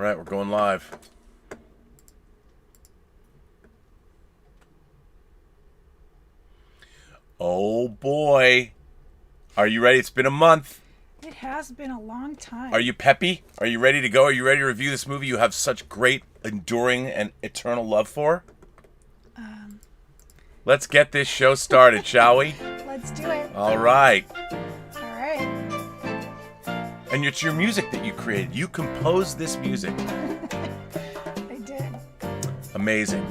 right, we're going live. Oh boy. Are you ready? It's been a month. It has been a long time. Are you peppy? Are you ready to go? Are you ready to review this movie you have such great, enduring, and eternal love for? Let's get this show started, shall we? Let's do it. All right. All right. And it's your music that you created. You composed this music. I did. Amazing.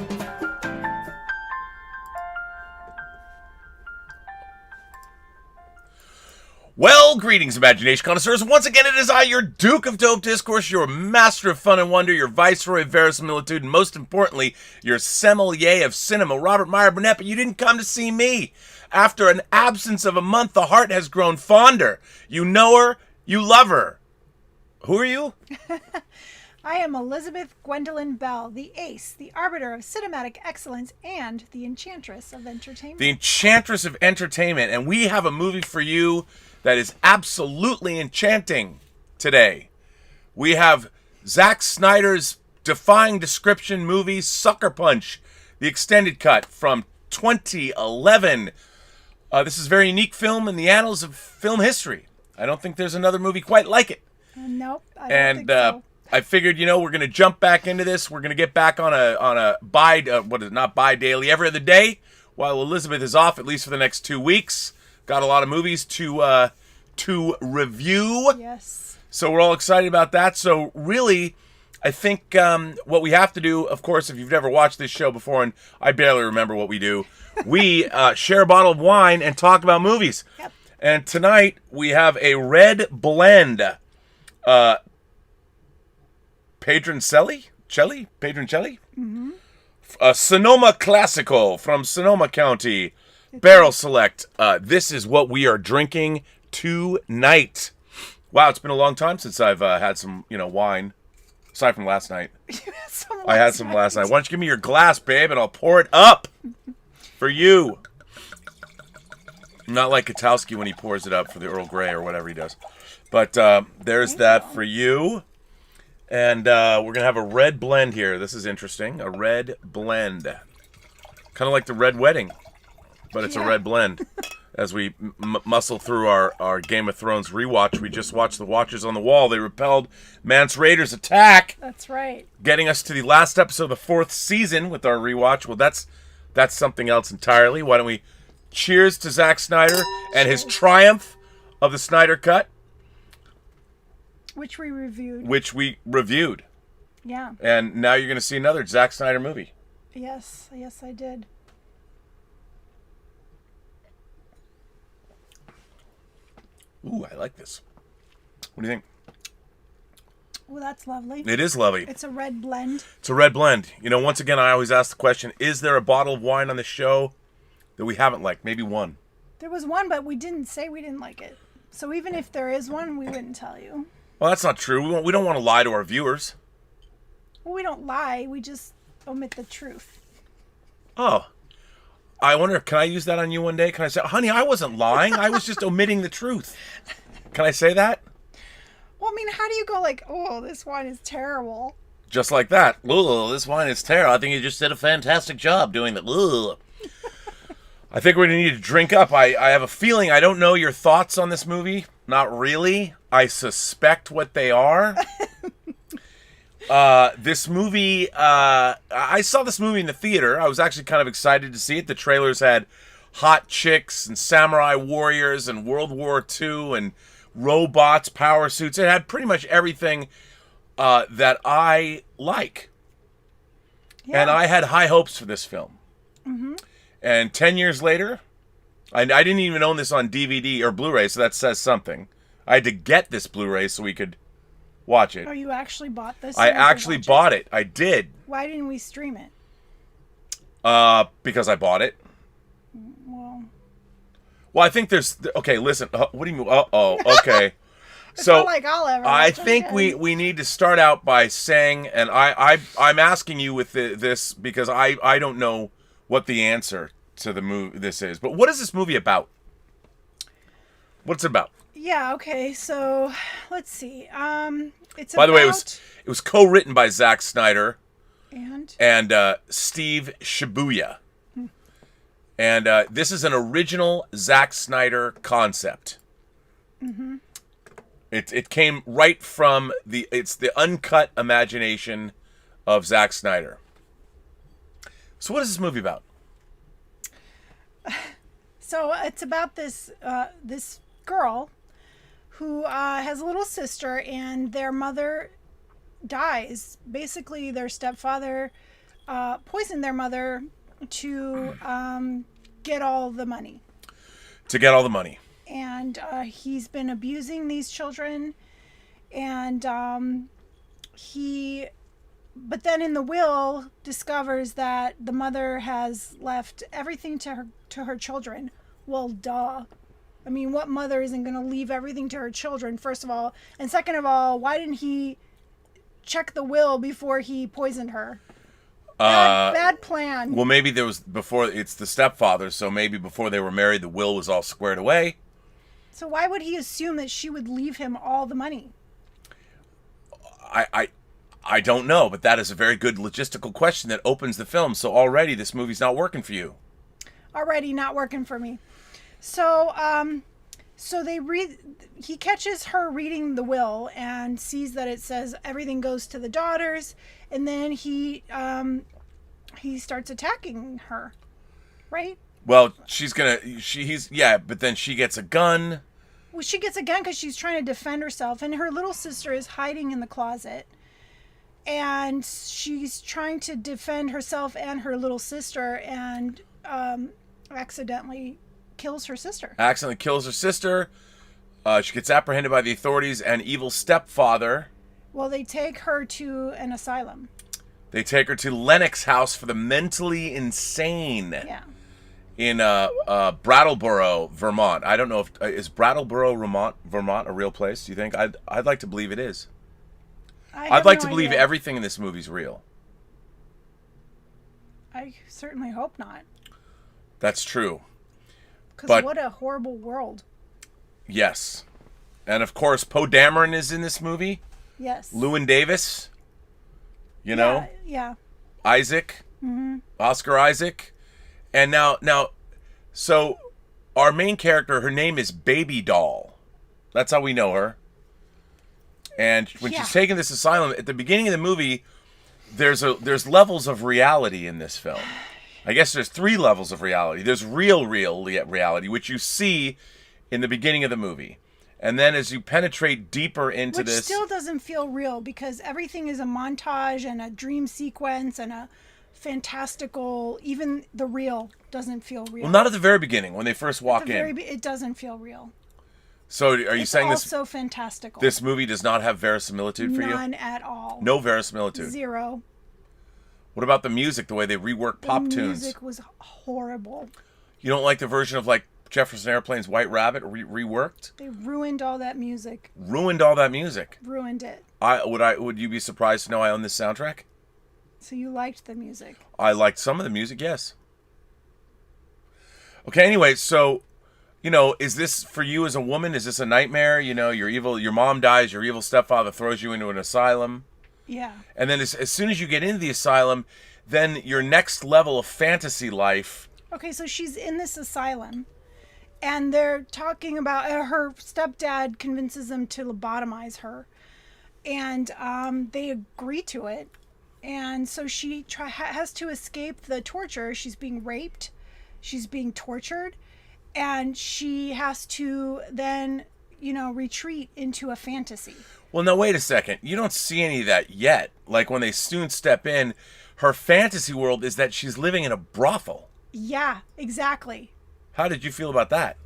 Well, greetings, imagination connoisseurs. Once again, it is I, your Duke of Dope Discourse, your master of fun and wonder, your viceroy of verisimilitude, and most importantly, your sommelier of cinema, Robert Meyer Burnett. But you didn't come to see me. After an absence of a month, the heart has grown fonder. You know her, you love her. Who are you? I am Elizabeth Gwendolyn Bell, the ace, the arbiter of cinematic excellence, and the enchantress of entertainment. The enchantress of entertainment. And we have a movie for you that is absolutely enchanting today. We have Zack Snyder's defying description movie, Sucker Punch, the extended cut from 2011. This is a very unique film in the annals of film history. I don't think there's another movie quite like it. Nope, I don't think so. I figured, we're going to jump back into this. We're going to get back on a bi-daily, every other day, while Elizabeth is off, at least for the next 2 weeks. Got a lot of movies to review. Yes. So we're all excited about that. So really, I think what we have to do, of course, if you've never watched this show before, and I barely remember what we do, we share a bottle of wine and talk about movies. Yep. And tonight we have a red blend. Pedroncelli? Pedroncelli? Mm-hmm. Sonoma Classical from Sonoma County. Barrel Select. This is what we are drinking tonight. Wow, it's been a long time since I've had some, wine. Aside from last night. I had some last night. Why don't you give me your glass, babe, and I'll pour it up for you. Not like Katowski when he pours it up for the Earl Grey or whatever he does. But there's that for you. And we're going to have a red blend here. This is interesting. A red blend. Kind of like the Red Wedding. But it's a red blend. As we muscle through our Game of Thrones rewatch, we just watched the Watchers on the Wall. They repelled Mance Rayder's attack. That's right. Getting us to the last episode of the 4th season with our rewatch. Well, that's something else entirely. Why don't we cheers to Zack Snyder and his triumph of the Snyder Cut. Which we reviewed. Yeah. And now you're going to see another Zack Snyder movie. Yes, I did. Ooh, I like this. What do you think? Oh, that's lovely. It is lovely. It's a red blend. It's a red blend. Once again, I always ask the question, is there a bottle of wine on the show that we haven't liked? Maybe one. There was one, but we didn't say we didn't like it. So even if there is one, we wouldn't tell you. Well, that's not true. We don't want to lie to our viewers. Well, we don't lie. We just omit the truth. Oh. I wonder, can I use that on you one day? Can I say, honey, I wasn't lying. I was just omitting the truth. Can I say that? Well, I mean, how do you go like, oh, this wine is terrible? Just like that. Ooh, this wine is terrible. I think you just did a fantastic job doing that. Ooh. I think we're going to need to drink up. I have a feeling, I don't know your thoughts on this movie. Not really. I suspect what they are. This movie, I saw this movie in the theater. I was actually kind of excited to see it. The trailers had hot chicks and samurai warriors and World War II and robots, power suits. It had pretty much everything that I like. Yeah. And I had high hopes for this film. Mm-hmm. And 10 years later, I didn't even own this on DVD or Blu-ray, so that says something. I had to get this Blu-ray so we could watch it. Oh, you actually bought this? I actually bought it. I did. Why didn't we stream it? Because I bought it. Well, I think there's... Okay, listen. What do you mean? Uh-oh. Okay. It's not like I'll ever. I think we need to start out by saying, and I'm asking you with this because I don't know what the answer to the movie this is. But what is this movie about? What's it about? Yeah, okay, so let's see. It's By the way, about it was co-written by Zack Snyder and and Steve Shibuya. And this is an original Zack Snyder concept. It came right from it's the uncut imagination of Zack Snyder. So what is this movie about? so it's about this girl who has a little sister, and their mother dies. Basically, their stepfather poisoned their mother to get all the money. To get all the money. And he's been abusing these children, and but then in the will discovers that the mother has left everything to her children. Well, duh. I mean, what mother isn't going to leave everything to her children, first of all? And second of all, why didn't he check the will before he poisoned her? Bad plan. Well, maybe there was it's the stepfather, so maybe before they were married, the will was all squared away. So why would he assume that she would leave him all the money? I don't know, but that is a very good logistical question that opens the film. So already this movie's not working for you. Already not working for me. So, he catches her reading the will and sees that it says everything goes to the daughters, and then he starts attacking her, right? Well, but then she gets a gun. Well, she gets a gun because she's trying to defend herself, and her little sister is hiding in the closet, and she's trying to defend herself and her little sister, and accidentally kills her sister. She gets apprehended by the authorities and evil stepfather. Well, they take her to an asylum. They take her to Lennox House for the mentally insane. Yeah. In Brattleboro, Vermont. I don't know if is Brattleboro, Vermont a real place? Do you think? I'd like to believe it is. I'd like to believe everything in this movie's real. I certainly hope not. That's true. Because what a horrible world. Yes. And of course, Poe Dameron is in this movie. Yes. Llewyn Davis. You know? Yeah. Isaac. Mm-hmm. Oscar Isaac. And now, so our main character, her name is Babydoll. That's how we know her. And when she's taking this asylum, at the beginning of the movie, there's levels of reality in this film. I guess there's 3 levels of reality. There's real reality, which you see in the beginning of the movie. And then as you penetrate deeper into Which still doesn't feel real, because everything is a montage and a dream sequence and a fantastical. Even the real doesn't feel real. Well, not at the very beginning when they first walk in. It doesn't feel real. So are you saying it's also fantastical? This movie does not have verisimilitude for you? None at all. No verisimilitude. 0. What about the music, the way they rework pop tunes? The music was horrible. You don't like the version of like Jefferson Airplane's White Rabbit reworked? They ruined all that music. Ruined all that music. Ruined it. Would you be surprised to know I own this soundtrack? So you liked the music? I liked some of the music, yes. Okay, anyway, so, is this for you as a woman? Is this a nightmare? You're evil, your mom dies, your evil stepfather throws you into an asylum. Yeah. And then as soon as you get into the asylum, then your next level of fantasy life. Okay, so she's in this asylum, and they're talking about her stepdad convinces them to lobotomize her, and they agree to it. And so she has to escape the torture. She's being raped. She's being tortured. And she has to then, retreat into a fantasy. Well, now, wait a second. You don't see any of that yet. Like, when they soon step in, her fantasy world is that she's living in a brothel. Yeah, exactly. How did you feel about that?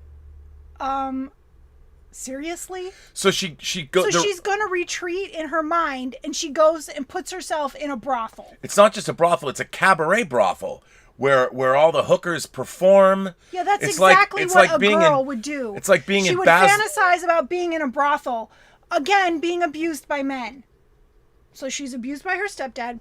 Seriously? So she's going to retreat in her mind, and she goes and puts herself in a brothel. It's not just a brothel, it's a cabaret brothel where all the hookers perform. Yeah, that's exactly what a girl would do. It's like being she would fantasize about being in a brothel. Again, being abused by men. So she's abused by her stepdad,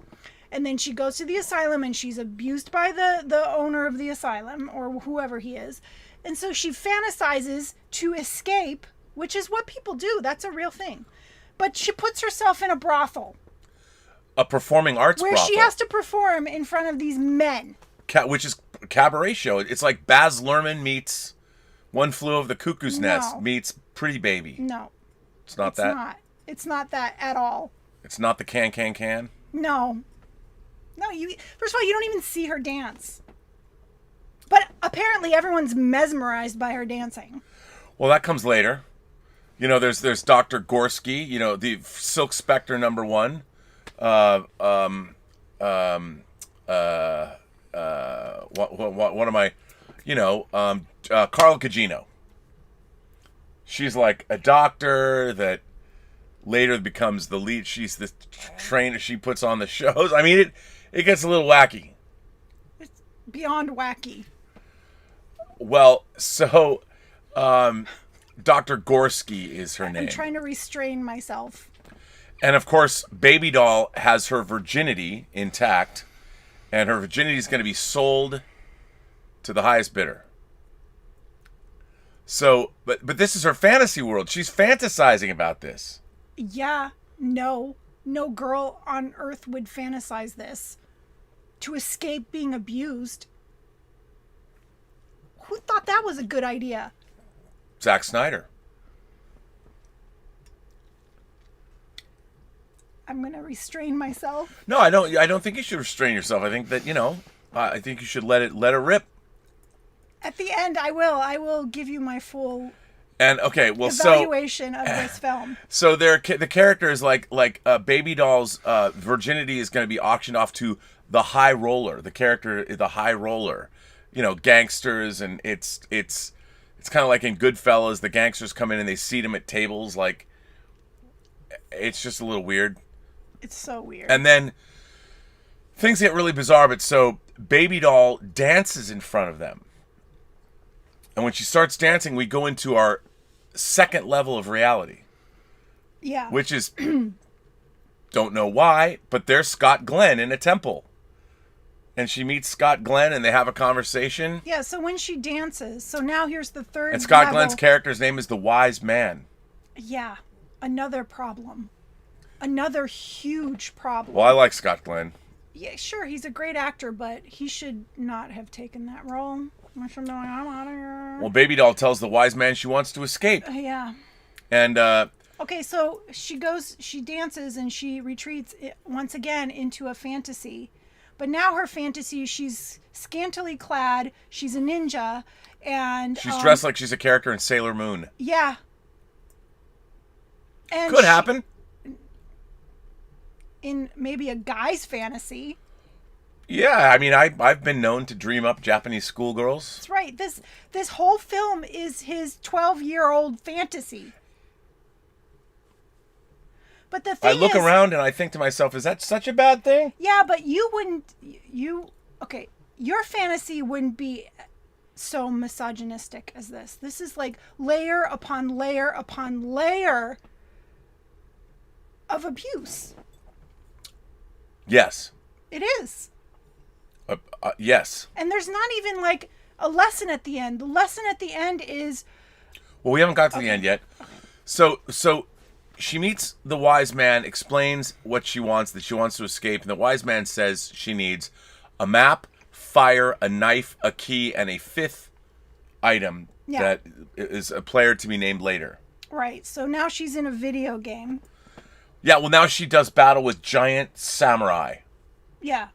and then she goes to the asylum, and she's abused by the owner of the asylum, or whoever he is. And so she fantasizes to escape which is what people do. That's a real thing. But she puts herself in a brothel. A performing arts where brothel. she has to perform in front of these men. Which is a cabaret show. It's like Baz Luhrmann meets One Flew Over the Cuckoo's Nest meets Pretty Baby. No. It's not that? Not. It's not that at all. It's not the can. No. No, first of all, you don't even see her dance. But apparently everyone's mesmerized by her dancing. Well, that comes later. You know, there's Dr. Gorski, you know, the Silk Spectre #1. What am I? You know, Carla Gugino. She's like a doctor that later becomes the lead. She's the trainer. She puts on the shows. I mean, it gets a little wacky. It's beyond wacky. Well, so Dr. Gorski is her name. I'm trying to restrain myself. And of course, Babydoll has her virginity intact, and her virginity is going to be sold to the highest bidder. So, but this is her fantasy world. She's fantasizing about this. Yeah, no girl on earth would fantasize this. To escape being abused. Who thought that was a good idea? Zack Snyder. I'm going to restrain myself. No, I don't think you should restrain yourself. I think that, you know, I think you should let it rip. At the end, I will give you my full evaluation of this film. So the character is like Babydoll's virginity is going to be auctioned off to the high roller. The character is the high roller. You know, gangsters, and it's kind of like in Goodfellas. The gangsters come in and they seat him at tables. Like, it's just a little weird. It's so weird. And then things get really bizarre. But so Babydoll dances in front of them. And when she starts dancing, we go into our second level of reality. Yeah. Which is, don't know why, but there's Scott Glenn in a temple. And she meets Scott Glenn and they have a conversation. Yeah, so when she dances, so now here's the third And Scott level. Glenn's character's name is the Wise Man. Yeah, another problem. Another huge problem. Well, I like Scott Glenn. Yeah, sure, he's a great actor, but he should not have taken that role. I'm out of here. Well, Babydoll tells the Wise Man she wants to escape. Yeah. And, okay, so she dances, and she retreats once again into a fantasy. But now her fantasy, she's scantily clad, she's a ninja, and... she's dressed like she's a character in Sailor Moon. Yeah. And could happen. In maybe a guy's fantasy. Yeah, I mean, I've been known to dream up Japanese schoolgirls. That's right. This whole film is his 12-year-old fantasy. But the thing I look around and I think to myself, is that such a bad thing? Yeah, but okay, your fantasy wouldn't be so misogynistic as this. This is like layer upon layer upon layer of abuse. Yes. It is. Yes. And there's not even like a lesson at the end. The lesson at the end is... Well, we haven't got to the end yet. So she meets the Wise Man, explains what she wants, that she wants to escape, and the Wise Man says she needs a map, fire, a knife, a key, and a fifth item that is a player to be named later. Right. So now she's in a video game. Yeah, well, now she does battle with giant samurai. Yeah,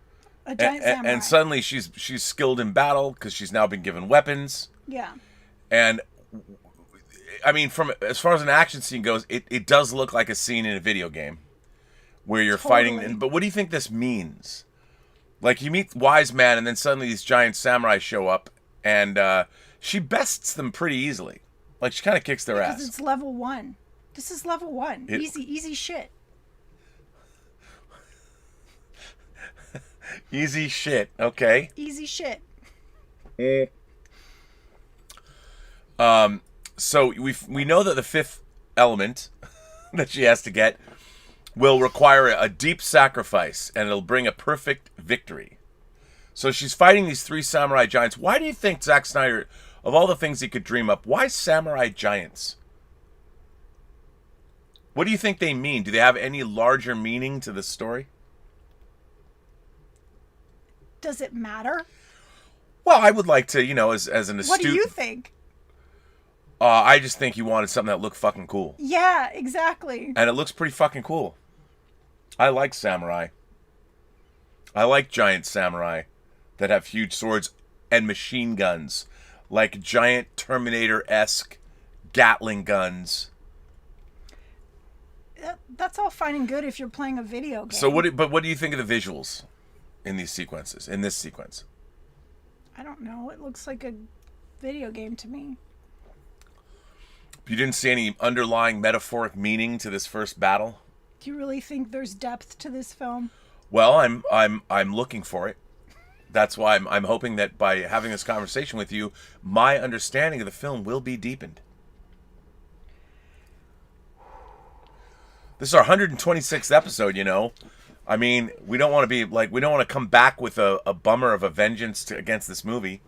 a giant samurai. And suddenly she's skilled in battle because she's now been given weapons. Yeah. And I mean, from as far as an action scene goes, it does look like a scene in a video game where you're fighting. But what do you think this means? Like, you meet Wise Man, and then suddenly these giant samurai show up, and she bests them pretty easily. Like, she kind of kicks their ass. Because it's level 1. This is level 1. Easy shit. Easy shit. Okay. Easy shit. So we know that the fifth element that she has to get will require a deep sacrifice, and it'll bring a perfect victory. So she's fighting these three samurai giants. Why do you think Zack Snyder, of all the things he could dream up, why samurai giants? What do you think they mean? Do they have any larger meaning to the story? Does it matter? Well, I would like to, as an astute... What do you think? I just think he wanted something that looked fucking cool. Yeah, exactly. And it looks pretty fucking cool. I like samurai. I like giant samurai that have huge swords and machine guns. Like giant Terminator-esque Gatling guns. That's all fine and good if you're playing a video game. So what do you think of the visuals in these sequences, in this sequence? I don't know. It looks like a video game to me. You didn't see any underlying metaphoric meaning to this first battle? Do you really think there's depth to this film? Well, I'm looking for it. That's why I'm hoping that by having this conversation with you, my understanding of the film will be deepened. This is our 126th episode, I mean, we don't want to be we don't want to come back with a bummer of a vengeance against this movie.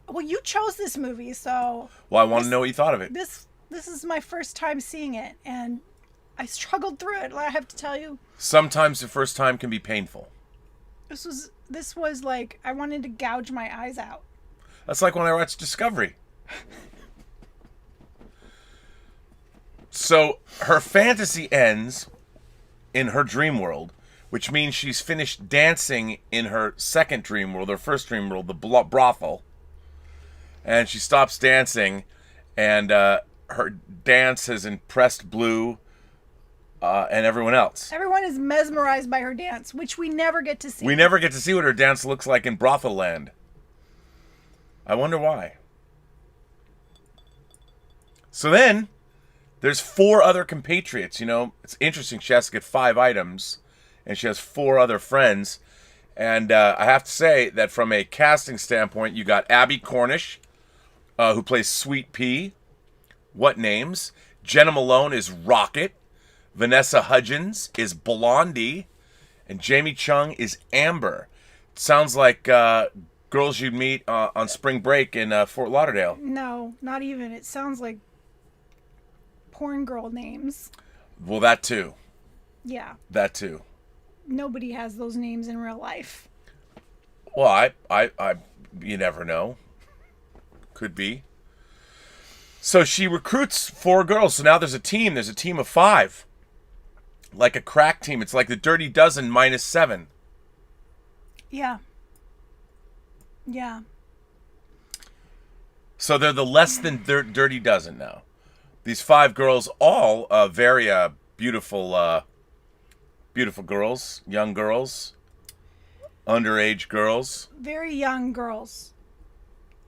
Well, you chose this movie, so... Well, I want to know what you thought of it. This is my first time seeing it, and I struggled through it, I have to tell you. Sometimes the first time can be painful. This was like, I wanted to gouge my eyes out. That's like when I watched Discovery. So, her fantasy ends in her dream world, which means she's finished dancing in her second dream world, her first dream world, the brothel. And she stops dancing, and her dance has impressed Blue and everyone else. Everyone is mesmerized by her dance, which we never get to see. We never get to see what her dance looks like in brothel land. I wonder why. So then, there's 4 other compatriots, It's interesting, she has to get 5 items, and she has 4 other friends. And I have to say that from a casting standpoint, you got Abby Cornish, who plays Sweet Pea. What names? Jenna Malone is Rocket. Vanessa Hudgens is Blondie. And Jamie Chung is Amber. It sounds like girls you'd meet on spring break in Fort Lauderdale. No, not even. It sounds like porn girl names. Well, that too. Yeah. That too. Nobody has those names in real life. Well, you never know. Could be. So she recruits 4 girls. So now there's a team. There's a team of 5. Like a crack team. It's like the Dirty Dozen minus 7. Yeah. Yeah. So they're the less than Dirty Dozen now. These 5 girls, all very beautiful, beautiful girls, young girls, underage girls. Very young girls.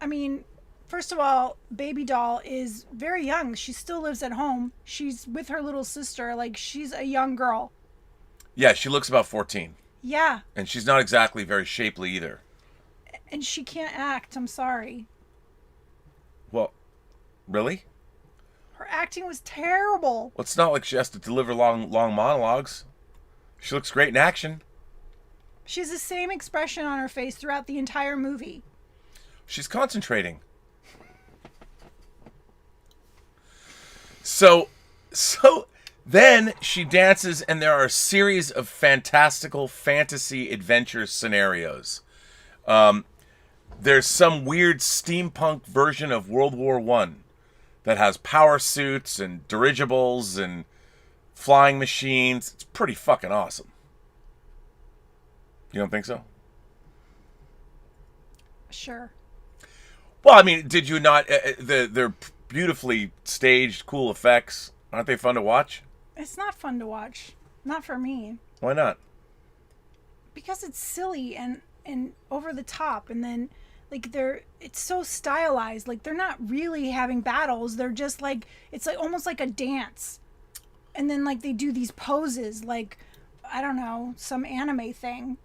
I mean, first of all, Babydoll is very young. She still lives at home. She's with her little sister. Like, she's a young girl. Yeah, she looks about 14. Yeah. And she's not exactly very shapely either. And she can't act. I'm sorry. Well, really? Her acting was terrible. Well, it's not like she has to deliver long monologues. She looks great in action. She has the same expression on her face throughout the entire movie. She's concentrating. So then she dances, and there are a series of fantastical fantasy adventure scenarios. There's some weird steampunk version of World War I that has power suits and dirigibles and flying machines. It's pretty fucking awesome. You don't think so? Sure. Well, I mean, did you not? They're beautifully staged, cool effects. Aren't they fun to watch? It's not fun to watch. Not for me. Why not? Because it's silly and over the top, and then like it's so stylized. Like, they're not really having battles. They're just like, it's like almost like a dance. And then like they do these poses like, I don't know, some anime thing.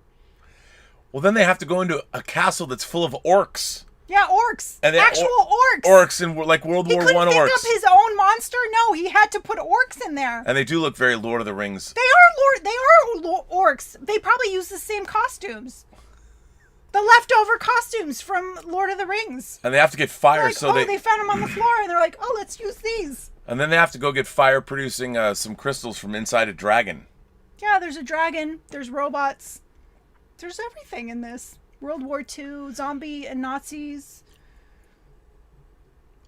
Well, then they have to go into a castle that's full of orcs. Yeah, orcs. And actual orcs. Orcs in like World War I orcs. He couldn't think of his own monster. No, he had to put orcs in there. And they do look very Lord of the Rings. They are orcs. They probably use the same costumes. The leftover costumes from Lord of the Rings. And they have to get fire, like, they found them on the floor, and they're like, oh, let's use these. And then they have to go get fire producing some crystals from inside a dragon. Yeah, there's a dragon. There's robots. There's everything in this. World War II, zombie and Nazis.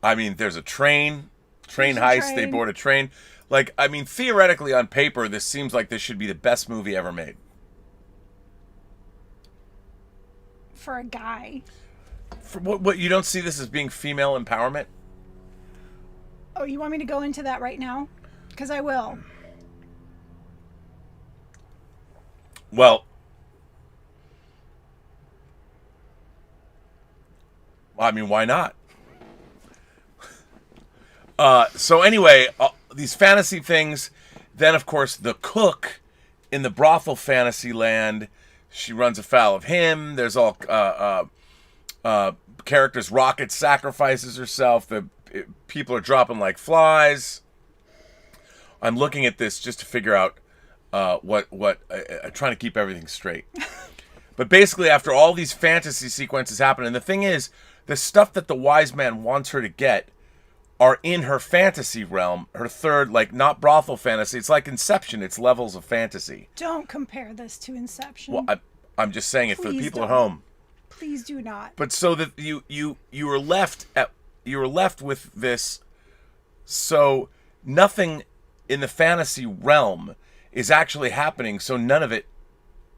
I mean, there's a train There's a heist. train. They board a train. Like, I mean, theoretically on paper, this seems like this should be the best movie ever made. For a guy. For what you don't see this as being female empowerment? Oh, you want me to go into that right now? Because I will. Well, I mean, why not? So anyway, these fantasy things. Then, of course, the cook in the brothel fantasy land. She runs afoul of him. There's all characters. Rocket sacrifices herself. The people are dropping like flies. I'm looking at this just to figure out what I'm trying to keep everything straight. But basically, after all these fantasy sequences happen, and the thing is, the stuff that the wise man wants her to get are in her fantasy realm, her third, like, not brothel fantasy. It's like Inception. It's levels of fantasy. Don't compare this to Inception. Well, I'm just saying it for the Please people at don't. home. Please do not. But so that you were left with this. So nothing in the fantasy realm is actually happening. So none of it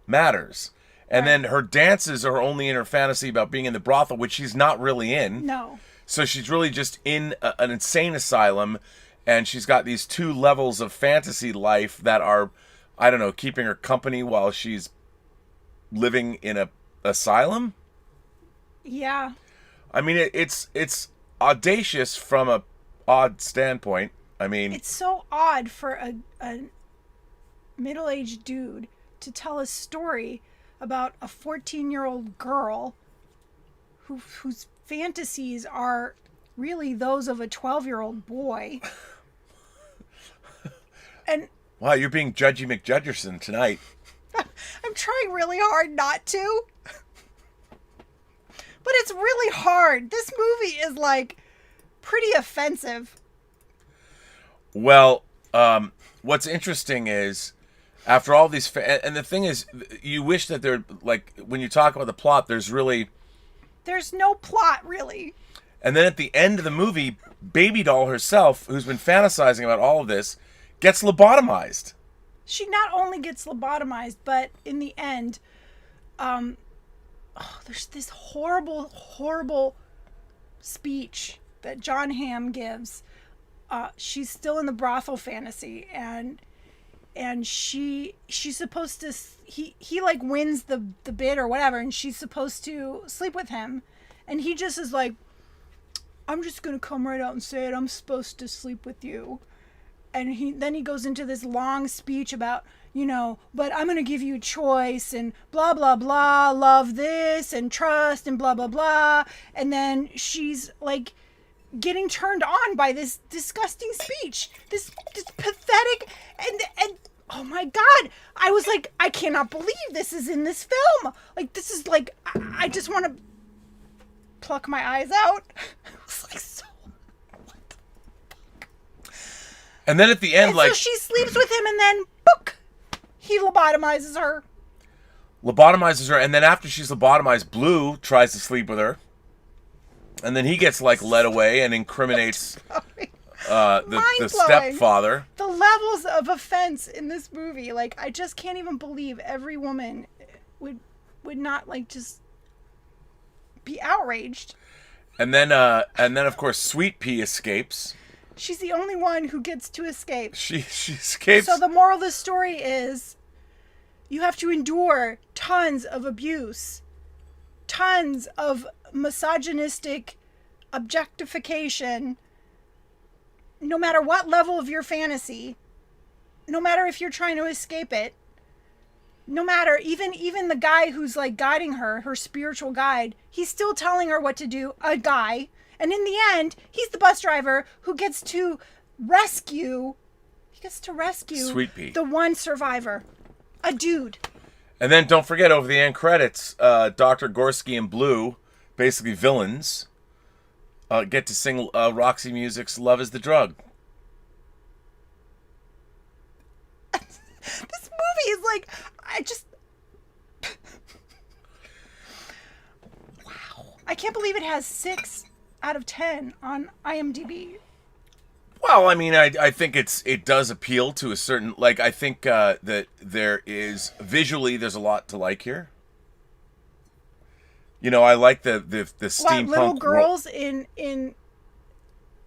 matters. And Right. then her dances are only in her fantasy about being in the brothel, which she's not really in. No. So she's really just in an insane asylum, and she's got these two levels of fantasy life that are, I don't know, keeping her company while she's living in a asylum. Yeah. I mean, it's audacious from a odd standpoint. I mean, It's so odd for a middle-aged dude to tell a story about a 14-year-old girl whose fantasies are really those of a 12-year-old boy. And wow, you're being Judgy McJudgerson tonight. I'm trying really hard not to. But it's really hard. This movie is like pretty offensive. Well, what's interesting is, after all these, and the thing is, you wish that there, like, when you talk about the plot, there's no plot, really. and then at the end of the movie, Babydoll herself, who's been fantasizing about all of this, gets lobotomized. She not only gets lobotomized, but in the end, there's this horrible, horrible speech that John Hamm gives. She's still in the brothel fantasy, and she's supposed to, he like wins the bid or whatever, and she's supposed to sleep with him, and he just is like, I'm just gonna come right out and say it, I'm supposed to sleep with you. And then he goes into this long speech about, but I'm going to give you a choice and blah, blah, blah, love this and trust and blah, blah, blah. And then she's like getting turned on by this disgusting speech, this pathetic and oh my God, I was like, I cannot believe this is in this film. Like, this is like, I just want to pluck my eyes out. It was like so. And then at the end, And like, so she sleeps with him, and then, book, he lobotomizes her. and then after she's lobotomized, Blue tries to sleep with her, and then he gets, like, led away and incriminates the Mind-blowing. stepfather. The levels of offense in this movie, like, I just can't even believe every woman would not, like, just be outraged. And then of course, Sweet Pea escapes. She's the only one who gets to escape. She escapes. So the moral of the story is, you have to endure tons of abuse, tons of misogynistic objectification, no matter what level of your fantasy, no matter if you're trying to escape it, no matter, even the guy who's like guiding her spiritual guide, he's still telling her what to do, a guy. And in the end, he's the bus driver who gets to rescue Sweet Pea, the one survivor, a dude. And then don't forget, over the end credits, Dr. Gorski and Blue, basically villains, get to sing Roxy Music's "Love Is the Drug." This movie is like, I just... Wow. I can't believe it has 6 out of 10 on IMDb. Well, I mean, I think it does appeal to a certain, like, I think that there is, visually, there's a lot to like here. You know, I like the steampunk... Little girls in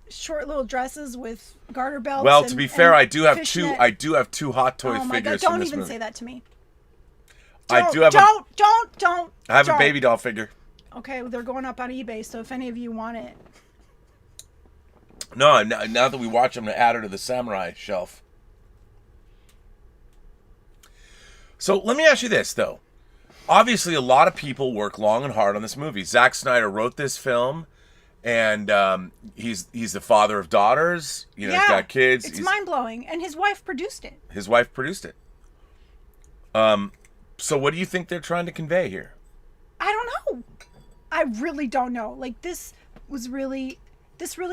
short little dresses with garter belts. Well, to be fair, I do have fishnet. two Hot Toy Oh my figures God, from don't this even movie. say that to me. I do have Don't. I have a Babydoll figure. Okay, they're going up on eBay, so if any of you want it. No, now that we watch them, to add her to the samurai shelf. So let me ask you this, though. Obviously, a lot of people work long and hard on this movie. Zack Snyder wrote this film, and he's the father of daughters. You know, he's got kids. It's mind-blowing, and his wife produced it. His wife produced it. So what do you think they're trying to convey here? I don't know. I really don't know. Like, this really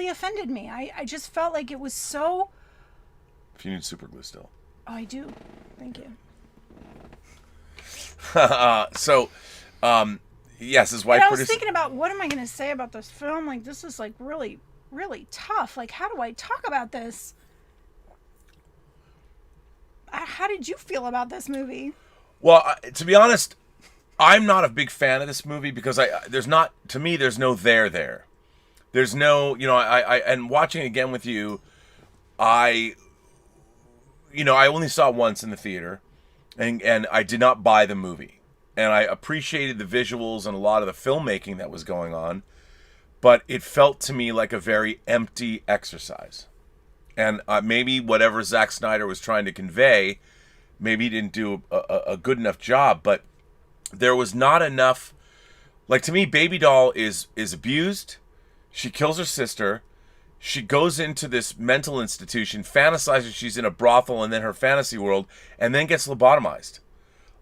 offended me. I just felt like it was so... If you need super glue still. Oh, I do. Thank you. Yes, his wife and I was produced... thinking about, what am I going to say about this film? Like, this is, like, really, really tough. Like, how do I talk about this? How did you feel about this movie? Well, to be honest, I'm not a big fan of this movie because there's no there. There's no, you know, and watching it again with you, I only saw it once in the theater, and I did not buy the movie. And I appreciated the visuals and a lot of the filmmaking that was going on, but it felt to me like a very empty exercise. And maybe whatever Zack Snyder was trying to convey, maybe he didn't do a good enough job, but there was not enough. Like, to me, Babydoll is abused. She kills her sister. She goes into this mental institution, fantasizes she's in a brothel and then her fantasy world, and then gets lobotomized.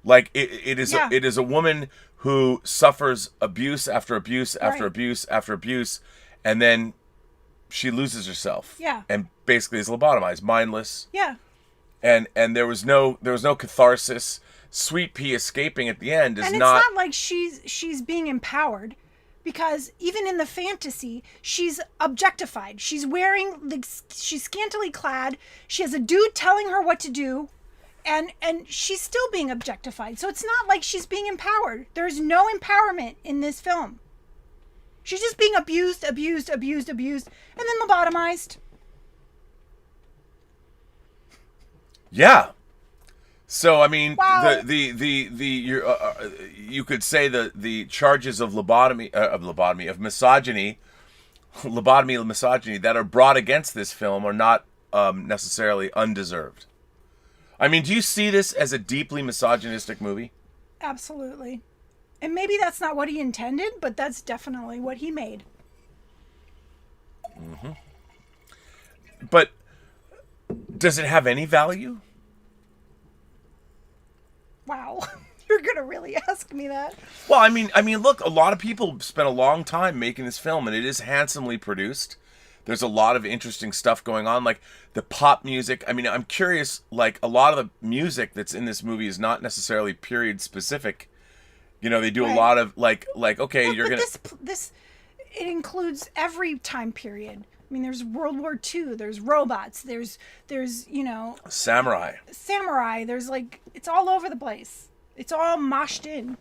Like, it is a woman who suffers abuse after abuse after abuse after abuse, and then she loses herself. Yeah. And basically is lobotomized, mindless. Yeah. And there was no catharsis. Sweet Pea escaping at the end is and it's not like she's being empowered, because even in the fantasy, she's objectified. She's she's scantily clad. She has a dude telling her what to do, and she's still being objectified. So it's not like she's being empowered. There's no empowerment in this film. She's just being abused, and then lobotomized. Yeah. So I mean, Wow. you could say the charges of misogyny that are brought against this film are not necessarily undeserved. I mean, do you see this as a deeply misogynistic movie? Absolutely. And maybe that's not what he intended, but that's definitely what he made. Mm-hmm. But does it have any value? Wow. You're going to really ask me that? Well, I mean, look, a lot of people spent a long time making this film, and it is handsomely produced. There's a lot of interesting stuff going on, like the pop music. I mean, I'm curious, like, a lot of the music that's in this movie is not necessarily period specific. You know, they do a lot of, like okay, you're going to... This, it includes every time period. I mean, there's World War II, there's robots, there's Samurai. There's, like, it's all over the place. It's all moshed in.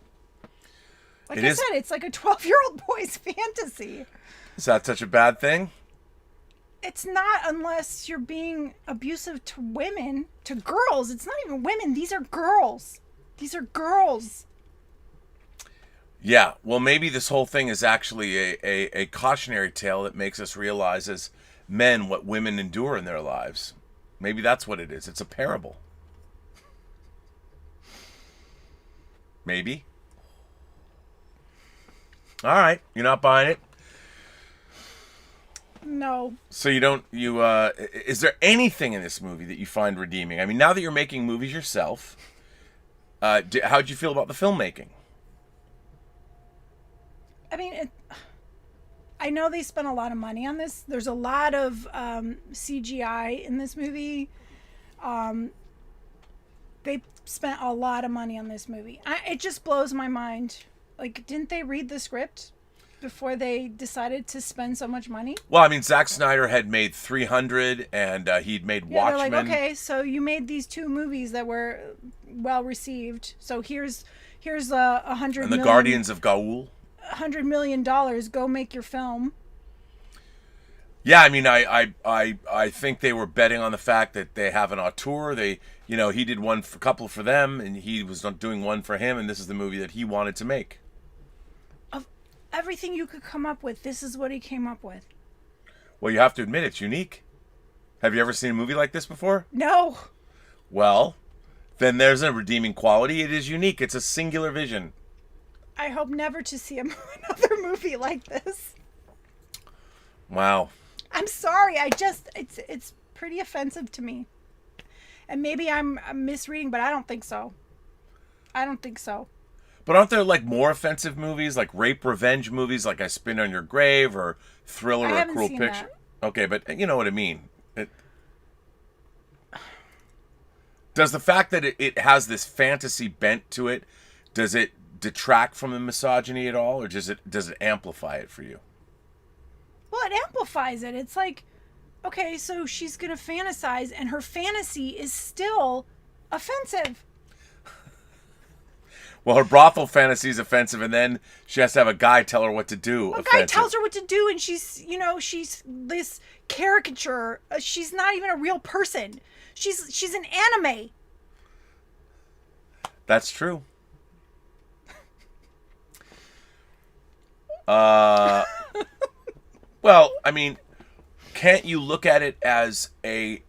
Like I said, it's like a 12-year-old boy's fantasy. Is that such a bad thing? It's not, unless you're being abusive to women, to girls. It's not even women. These are girls. Yeah, well, maybe this whole thing is actually a cautionary tale that makes us realize as men what women endure in their lives. Maybe that's what it is. It's a parable. Maybe. All right, you're not buying it? No. So is there anything in this movie that you find redeeming? I mean, now that you're making movies yourself, how'd you feel about the filmmaking? I mean, I know they spent a lot of money on this. There's a lot of CGI in this movie. They spent a lot of money on this movie. It just blows my mind. Like, didn't they read the script before they decided to spend so much money? Well, I mean, Zack Snyder had made 300, and he'd made Watchmen. They're like, okay, so you made these 2 movies that were well received. So here's $100 and the Guardians of Gaul. $100 million. Go make your film. Yeah, I mean, I think they were betting on the fact that they have an auteur. They, he did a couple for them, and he was doing one for him, and this is the movie that he wanted to make. Of everything you could come up with, this is what he came up with. Well, you have to admit it's unique. Have you ever seen a movie like this before? No. Well, then there's a redeeming quality. It is unique. It's a singular vision. I hope never to see another movie like this. Wow. I'm sorry. It's pretty offensive to me. And maybe I'm misreading, but I don't think so. But aren't there like more offensive movies, like rape revenge movies, like I Spit on Your Grave, or Thriller, or Cruel Picture? That. Okay, but you know what I mean. Does the fact that it has this fantasy bent to it, does it detract from the misogyny at all, or does it amplify it for you? Well, it amplifies it. It's like, okay, so she's going to fantasize, and her fantasy is still offensive. Well, her brothel fantasy is offensive, and then she has to have a guy tell her what to do. A guy tells her what to do, and she's this caricature. She's not even a real person. She's an anime. That's true. Well, I mean, can't you look at it as a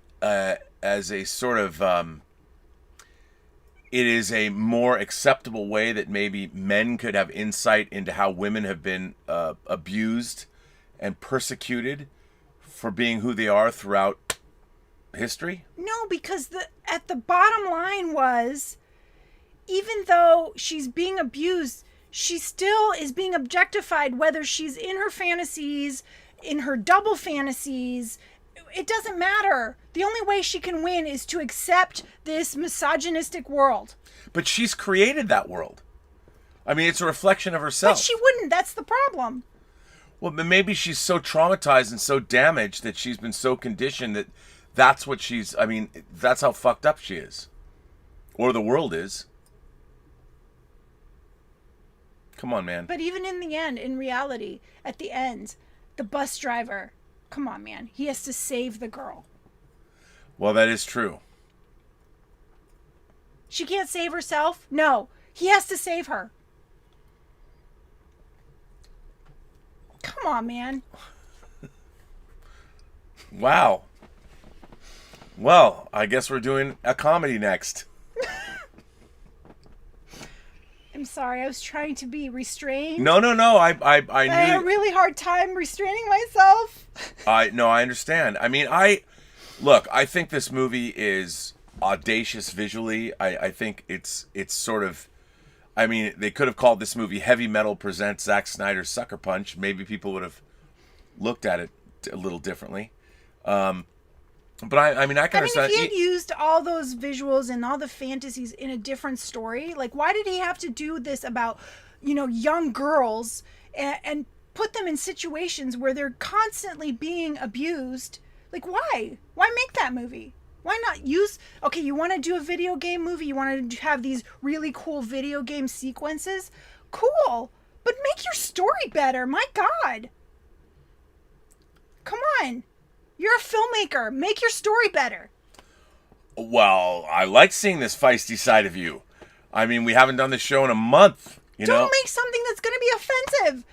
sort of it is a more acceptable way that maybe men could have insight into how women have been abused and persecuted for being who they are throughout history? No, because at the bottom line was, even though she's being abused, she still is being objectified, whether she's in her fantasies, in her double fantasies. It doesn't matter. The only way she can win is to accept this misogynistic world. But she's created that world. I mean, it's a reflection of herself. But she wouldn't. That's the problem. Well, but maybe she's so traumatized and so damaged that she's been so conditioned that that's what she's... I mean, that's how fucked up she is. Or the world is. Come on, man. But even in the end, in reality, at the end, the bus driver... Come on, man. He has to save the girl. Well, that is true. She can't save herself? No. He has to save her. Come on, man. Wow. Well, I guess we're doing a comedy next. I'm sorry. I was trying to be restrained. No. I knew. I had a really hard time restraining myself. I understand. I mean, I think this movie is audacious visually. I think it's sort of... I mean, they could have called this movie Heavy Metal Presents Zack Snyder's Sucker Punch. Maybe people would have looked at it a little differently. But I mean, if he had used all those visuals and all the fantasies in a different story, like, why did he have to do this about, young girls and put them in situations where they're constantly being abused? Like, why? Why make that movie? Why not use... Okay, you want to do a video game movie? You want to have these really cool video game sequences? Cool. But make your story better. My God. Come on. You're a filmmaker. Make your story better. Well, I like seeing this feisty side of you. I mean, we haven't done this show in a month, Don't make something that's going to be offensive.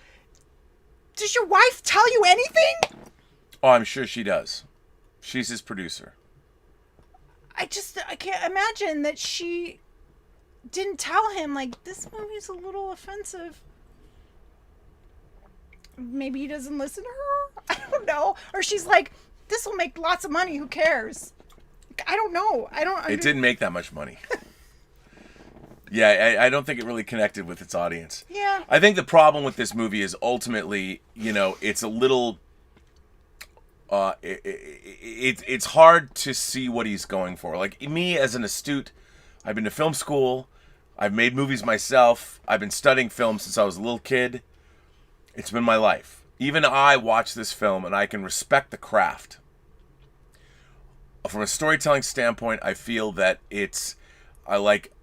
Does your wife tell you anything? Oh, I'm sure she does. She's his producer. I can't imagine that she didn't tell him, like, this movie's a little offensive. Maybe he doesn't listen to her? I don't know. Or she's like, this will make lots of money. Who cares? I don't know. It didn't make that much money. Yeah, I don't think it really connected with its audience. Yeah. I think the problem with this movie is ultimately, it's a little... it's hard to see what he's going for. Like, me as an astute I've been to film school. I've made movies myself. I've been studying film since I was a little kid. It's been my life. Even I watch this film and I can respect the craft. From a storytelling standpoint, I feel that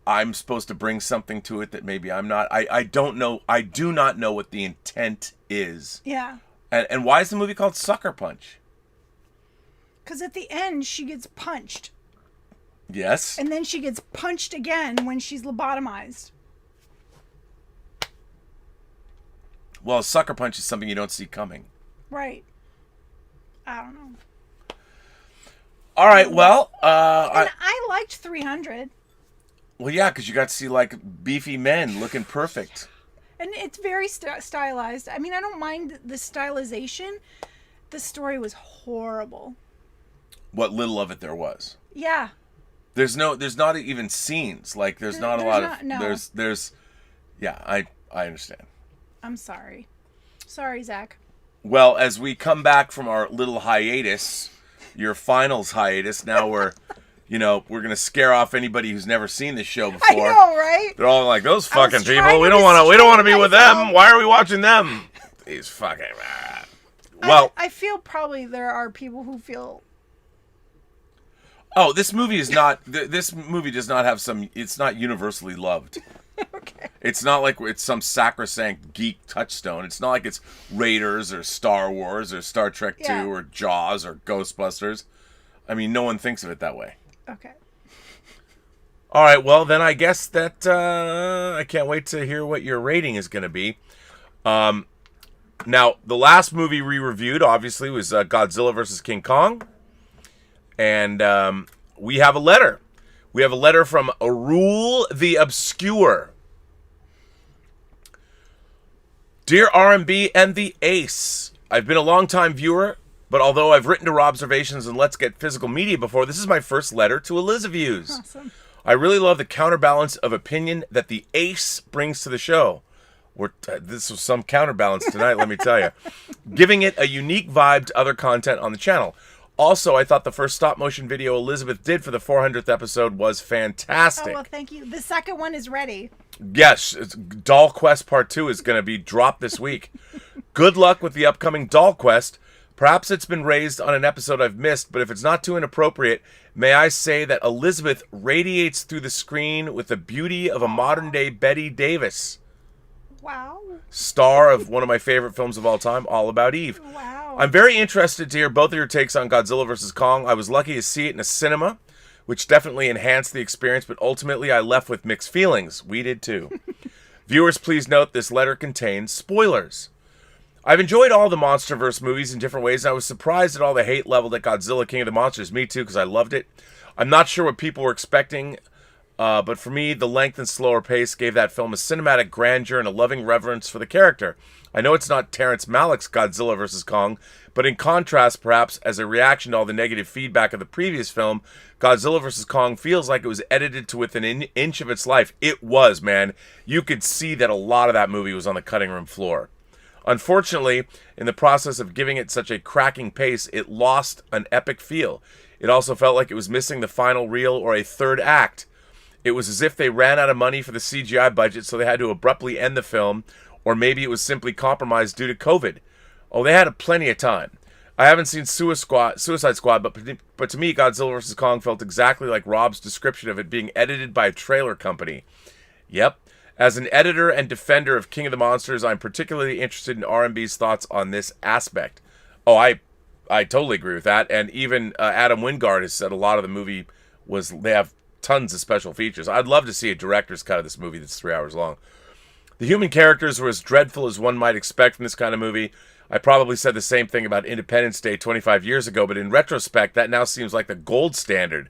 I'm supposed to bring something to it that maybe I'm not. I don't know. I do not know what the intent is. Yeah. And why is the movie called Sucker Punch? Because at the end, she gets punched. Yes. And then she gets punched again when she's lobotomized. Well, a sucker punch is something you don't see coming. Right. I don't know. All right, well... I liked 300. Well, yeah, because you got to see, like, beefy men looking perfect. And it's very stylized. I mean, I don't mind the stylization. The story was horrible. What little of it there was. Yeah. There's not even scenes. Like, there's not a lot of... No. There's... Yeah, I understand. I'm sorry. Sorry, Zach. Well, as we come back from our little hiatus, your finals hiatus, now we're going to scare off anybody who's never seen this show before. I know, right? They're all like, those fucking people, we don't want to be with them. Why are we watching them? These fucking... Well... I feel probably there are people who feel... Oh, this movie is not... This movie does not have some... It's not universally loved. Okay. It's not like it's some sacrosanct geek touchstone. It's not like it's Raiders or Star Wars or Star Trek 2 or Jaws or Ghostbusters. I mean, no one thinks of it that way. Okay. All right, well, then I guess that I can't wait to hear what your rating is going to be. Now, the last movie we reviewed, obviously, was Godzilla vs. King Kong. And we have a letter. We have a letter from Rule the Obscure. Dear R&B and the Ace, I've been a long-time viewer, but although I've written to Robservations and Let's Get Physical Media before, this is my first letter to Elysabeth. Awesome. I really love the counterbalance of opinion that the Ace brings to the show. This was some counterbalance tonight, let me tell you. Giving it a unique vibe to other content on the channel. Also, I thought the first stop-motion video Elysabeth did for the 400th episode was fantastic. Oh, well, thank you. The second one is ready. Yes, Doll Quest Part 2 is going to be dropped this week. Good luck with the upcoming Doll Quest. Perhaps it's been raised on an episode I've missed, but if it's not too inappropriate, may I say that Elysabeth radiates through the screen with the beauty of a modern-day Bette Davis. Wow. Star of one of my favorite films of all time, All About Eve. Wow. I'm very interested to hear both of your takes on Godzilla vs. Kong. I was lucky to see it in a cinema, which definitely enhanced the experience, but ultimately I left with mixed feelings. We did too. Viewers, please note this letter contains spoilers. I've enjoyed all the MonsterVerse movies in different ways, and I was surprised at all the hate leveled at Godzilla King of the Monsters. Me too, because I loved it. I'm not sure what people were expecting, but for me, the length and slower pace gave that film a cinematic grandeur and a loving reverence for the character. I know it's not Terrence Malick's Godzilla vs. Kong, but in contrast, perhaps, as a reaction to all the negative feedback of the previous film, Godzilla vs. Kong feels like it was edited to within an inch of its life. It was, man. You could see that a lot of that movie was on the cutting room floor. Unfortunately, in the process of giving it such a cracking pace, it lost an epic feel. It also felt like it was missing the final reel or a third act. It was as if they ran out of money for the CGI budget, so they had to abruptly end the film, or maybe it was simply compromised due to COVID. Oh, they had plenty of time. I haven't seen Suicide Squad, but to me, Godzilla vs. Kong felt exactly like Rob's description of it being edited by a trailer company. Yep. As an editor and defender of King of the Monsters, I'm particularly interested in R&B's thoughts on this aspect. Oh, I totally agree with that. And even Adam Wingard has said a lot of the movie they have tons of special features. I'd love to see a director's cut of this movie that's 3 hours long. The human characters were as dreadful as one might expect from this kind of movie. I probably said the same thing about Independence Day 25 years ago, but in retrospect, that now seems like the gold standard.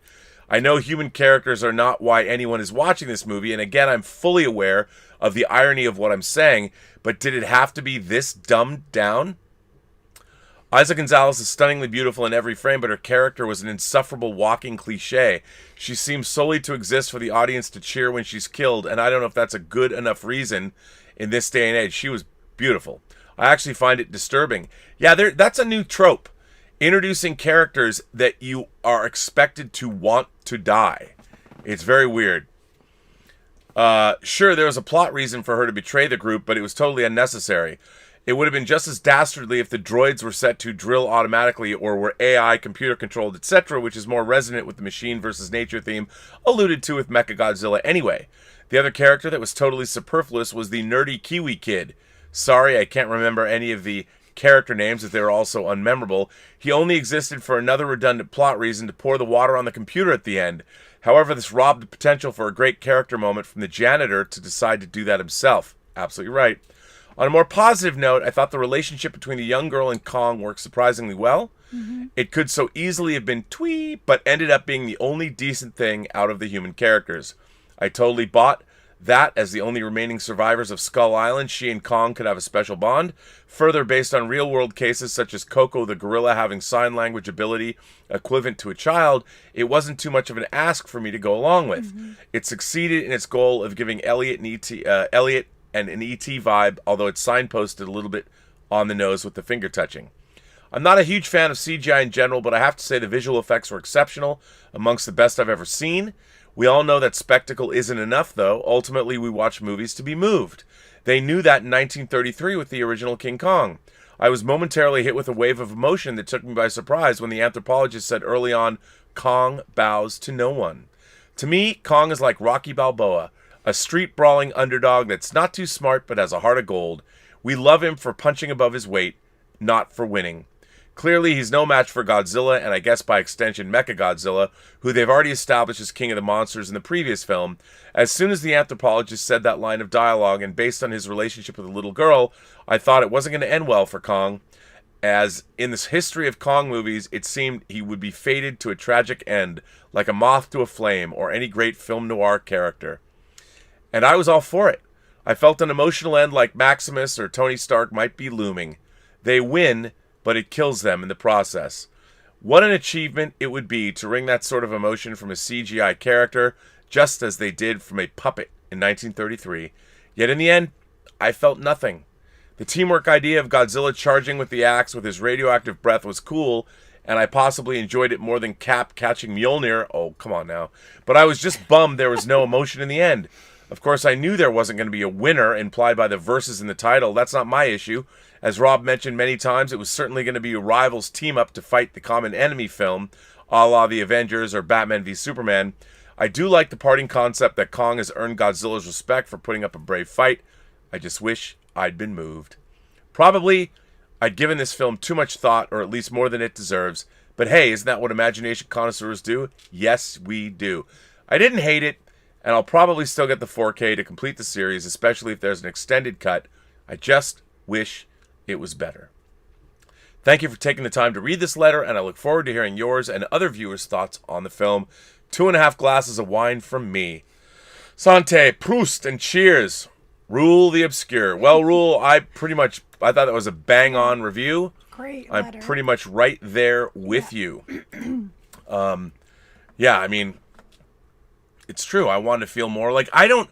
I know human characters are not why anyone is watching this movie, and again, I'm fully aware of the irony of what I'm saying, but did it have to be this dumbed down? Isa Gonzalez is stunningly beautiful in every frame, but her character was an insufferable walking cliche. She seems solely to exist for the audience to cheer when she's killed, and I don't know if that's a good enough reason in this day and age. She was beautiful. I actually find it disturbing. Yeah, that's a new trope. Introducing characters that you are expected to want to die. It's very weird. Sure, there was a plot reason for her to betray the group, but it was totally unnecessary. It would have been just as dastardly if the droids were set to drill automatically or were AI, computer controlled, etc., which is more resonant with the machine versus nature theme alluded to with Mechagodzilla anyway. The other character that was totally superfluous was the nerdy Kiwi kid. Sorry, I can't remember any of the character names as they were all so unmemorable. He only existed for another redundant plot reason to pour the water on the computer at the end. However, this robbed the potential for a great character moment from the janitor to decide to do that himself. Absolutely right. On a more positive note, I thought the relationship between the young girl and Kong worked surprisingly well. Mm-hmm. It could so easily have been twee, but ended up being the only decent thing out of the human characters. I totally bought that as the only remaining survivors of Skull Island, she and Kong could have a special bond. Further, based on real-world cases such as Coco the gorilla having sign language ability equivalent to a child, it wasn't too much of an ask for me to go along with. Mm-hmm. It succeeded in its goal of giving Elliot an E.T. vibe, although it's signposted a little bit on the nose with the finger touching. I'm not a huge fan of CGI in general, but I have to say the visual effects were exceptional, amongst the best I've ever seen. We all know that spectacle isn't enough, though. Ultimately, we watch movies to be moved. They knew that in 1933 with the original King Kong. I was momentarily hit with a wave of emotion that took me by surprise when the anthropologist said early on, Kong bows to no one. To me, Kong is like Rocky Balboa, a street-brawling underdog that's not too smart but has a heart of gold. We love him for punching above his weight, not for winning. Clearly, he's no match for Godzilla, and I guess by extension Mechagodzilla, who they've already established as king of the monsters in the previous film. As soon as the anthropologist said that line of dialogue, and based on his relationship with the little girl, I thought it wasn't going to end well for Kong, as in this history of Kong movies, it seemed he would be fated to a tragic end, like a moth to a flame, or any great film noir character. And I was all for it. I felt an emotional end like Maximus or Tony Stark might be looming. They win, but it kills them in the process. What an achievement it would be to wring that sort of emotion from a CGI character, just as they did from a puppet in 1933. Yet in the end, I felt nothing. The teamwork idea of Godzilla charging with the axe with his radioactive breath was cool, and I possibly enjoyed it more than Cap catching Mjolnir. Oh, come on now. But I was just bummed there was no emotion in the end. Of course, I knew there wasn't going to be a winner implied by the verses in the title. That's not my issue. As Rob mentioned many times, it was certainly going to be a rivals team-up to fight the common enemy film, a la the Avengers or Batman v Superman. I do like the parting concept that Kong has earned Godzilla's respect for putting up a brave fight. I just wish I'd been moved. Probably, I'd given this film too much thought, or at least more than it deserves. But hey, isn't that what imagination connoisseurs do? Yes, we do. I didn't hate it, and I'll probably still get the 4K to complete the series, especially if there's an extended cut. I just wish it was better. Thank you for taking the time to read this letter, and I look forward to hearing yours and other viewers' thoughts on the film. 2.5 glasses of wine from me. Santé, Proust, and cheers. Rule the obscure. Well, Rule, I thought that was a bang-on review. Great I'm letter. pretty much right there with you. Yeah, I mean, it's true. I want to feel more like I don't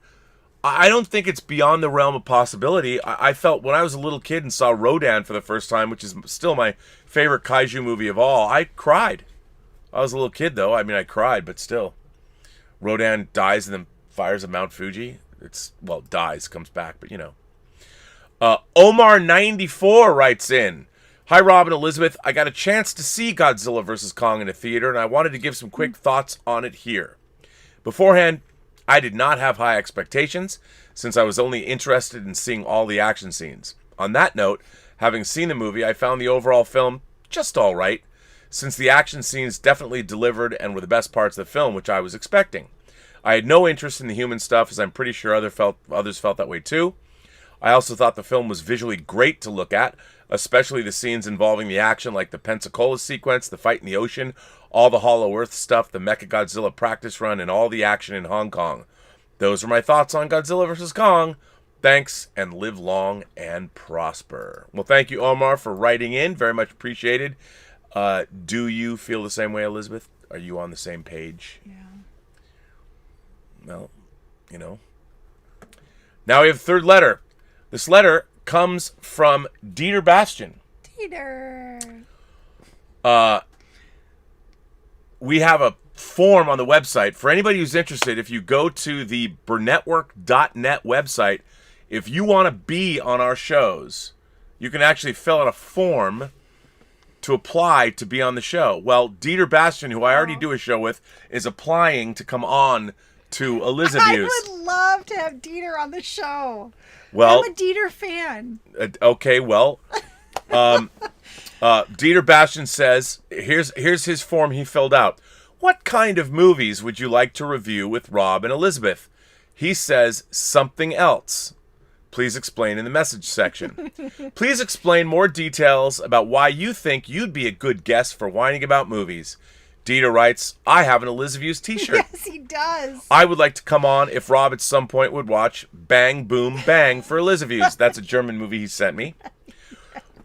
think it's beyond the realm of possibility. I felt when I was a little kid and saw Rodan for the first time, which is still my favorite kaiju movie of all, I cried. I was a little kid, though. I mean, I cried, but still. Rodan dies in the fires of Mount Fuji. Dies, comes back, but you know. Omar94 writes in, Hi, Rob and Elysabeth. I got a chance to see Godzilla vs. Kong in a theater, and I wanted to give some quick thoughts on it here. Beforehand, I did not have high expectations, since I was only interested in seeing all the action scenes. On that note, having seen the movie, I found the overall film just all right, since the action scenes definitely delivered and were the best parts of the film, which I was expecting. I had no interest in the human stuff, as I'm pretty sure others felt that way too. I also thought the film was visually great to look at, especially the scenes involving the action like the Pensacola sequence, the fight in the ocean, all the Hollow Earth stuff, the Mechagodzilla practice run, and all the action in Hong Kong. Those are my thoughts on Godzilla vs. Kong. Thanks, and live long and prosper. Well, thank you, Omar, for writing in. Very much appreciated. Do you feel the same way, Elizabeth? Are you on the same page? Yeah. Well, you know. Now we have a third letter. This letter comes from Dieter Bastian. Dieter. We have a form on the website. For anybody who's interested, if you go to the Burnettwork.net website, if you want to be on our shows, you can actually fill out a form to apply to be on the show. Well, Dieter Bastian, who I already do a show with, is applying to come on to Elysabeth. I would love to have Dieter on the show. Well, I'm a Dieter fan. Okay, well, Dieter Bastian says, here's his form he filled out. What kind of movies would you like to review with Rob and Elysabeth? He says, something else. Please explain in the message section. Please explain more details about why you think you'd be a good guest for whining about movies. Dieter writes, I have an Elizabeth t-shirt. Yes, he does. I would like to come on if Rob at some point would watch Bang Boom Bang for Elizabeth. That's a German movie he sent me.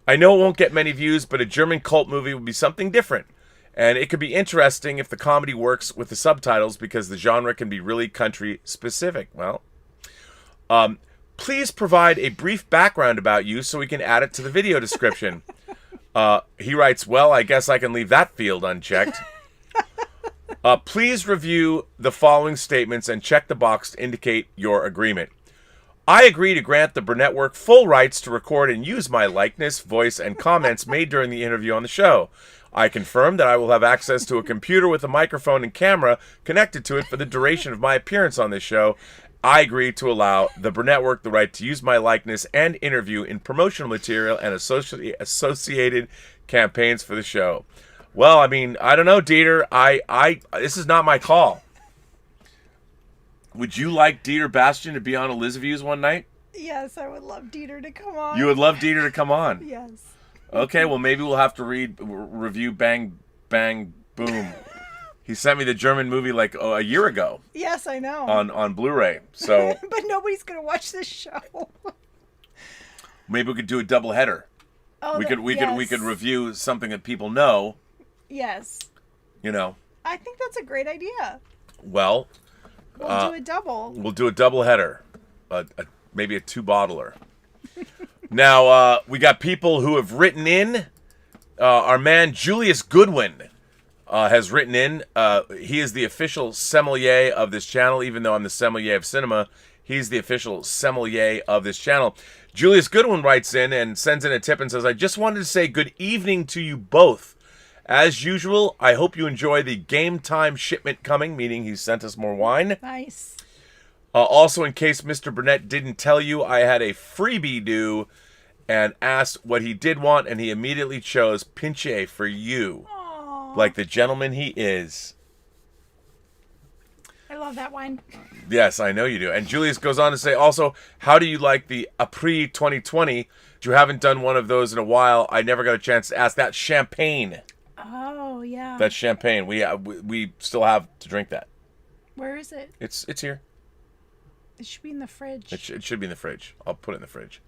I know it won't get many views, but a German cult movie would be something different. And it could be interesting if the comedy works with the subtitles because the genre can be really country specific. Well, please provide a brief background about you so we can add it to the video description. He writes, well, I guess I can leave that field unchecked. Please review the following statements and check the box to indicate your agreement. I agree to grant the Burnettwork full rights to record and use my likeness, voice, and comments made during the interview on the show. I confirm that I will have access to a computer with a microphone and camera connected to it for the duration of my appearance on this show. I agree to allow the Burnettwork the right to use my likeness and interview in promotional material and associated campaigns for the show. Well, I mean, I don't know, Dieter. This is not my call. Would you like Dieter Bastian to be on Elizabeth's one night? Yes, I would love Dieter to come on. You would love Dieter to come on? Yes. Okay, well, maybe we'll have to review Bang Bang Boom. He sent me the German movie like a year ago. Yes, I know. On Blu-ray. So but nobody's gonna watch this show. Maybe we could do a double header. Oh, we could review something that people know. Yes. You know. I think that's a great idea. Well, we'll do a double. We'll do a double header. Maybe a 2-bottler. Now, we got people who have written in. Our man Julius Goodwin has written in. He is the official sommelier of this channel, even though I'm the sommelier of cinema. He's the official sommelier of this channel. Julius Goodwin writes in and sends in a tip and says, I just wanted to say good evening to you both. As usual, I hope you enjoy the game time shipment coming, meaning he sent us more wine. Nice. Also, in case Mr. Burnett didn't tell you, I had a freebie due and asked what he did want, and he immediately chose Pinche for you. Aww. Like the gentleman he is. I love that wine. Yes, I know you do. And Julius goes on to say, also, how do you like the Après 2020? You haven't done one of those in a while. I never got a chance to ask. That champagne. Oh, yeah. That champagne. We still have to drink that. Where is it? It's here. It should be in the fridge. It should be in the fridge. I'll put it in the fridge.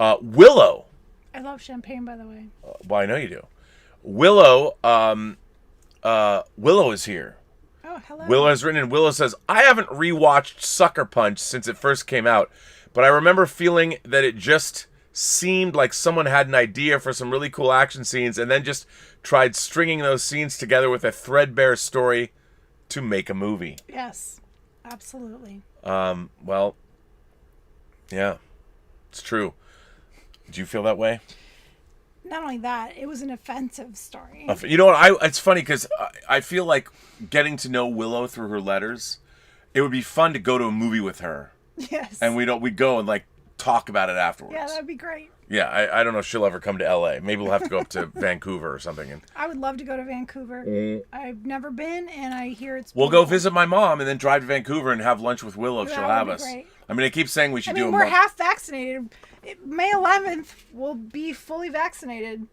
Willow. I love champagne, by the way. Well, I know you do. Willow. Willow is here. Oh, hello. Willow has written in. Willow says, I haven't rewatched Sucker Punch since it first came out, but I remember feeling that it just seemed like someone had an idea for some really cool action scenes and then just tried stringing those scenes together with a threadbare story to make a movie. Yes, absolutely. Well, yeah, it's true. Do you feel that way? Not only that, it was an offensive story. You know what? It's funny because I feel like getting to know Willow through her letters, it would be fun to go to a movie with her. Yes. And we'd go and like talk about it afterwards. Yeah, that'd be great. Yeah, I don't know if she'll ever come to LA. Maybe we'll have to go up to Vancouver or something. And I would love to go to Vancouver. I've never been, and I hear it's we'll beautiful. go visit my mom and then drive to Vancouver and have lunch with Willow if she'll have us. Great. I mean, I keep saying we should do a we're half vaccinated. May 11th, we'll be fully vaccinated.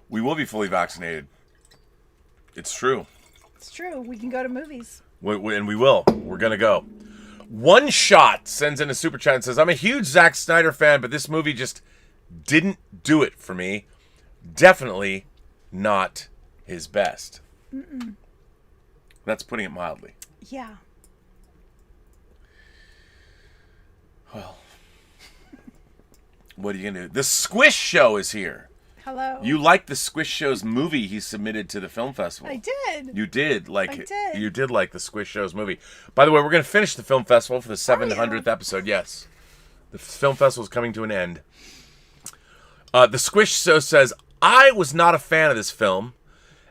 We will be fully vaccinated. It's true. It's true. We can go to movies. And we will. We're going to go. One Shot sends in a super chat and says, I'm a huge Zack Snyder fan, but this movie just didn't do it for me. Definitely not his best. Mm-mm. That's putting it mildly. Yeah. Well, what are you going to do? The Squish Show is here. Hello. You liked the Squish Shows movie he submitted to the film festival. I did. You did like I did. You did like the Squish Shows movie. By the way, we're going to finish the film festival for the 700th episode. Yes, the film festival is coming to an end. The Squish Show says, I was not a fan of this film.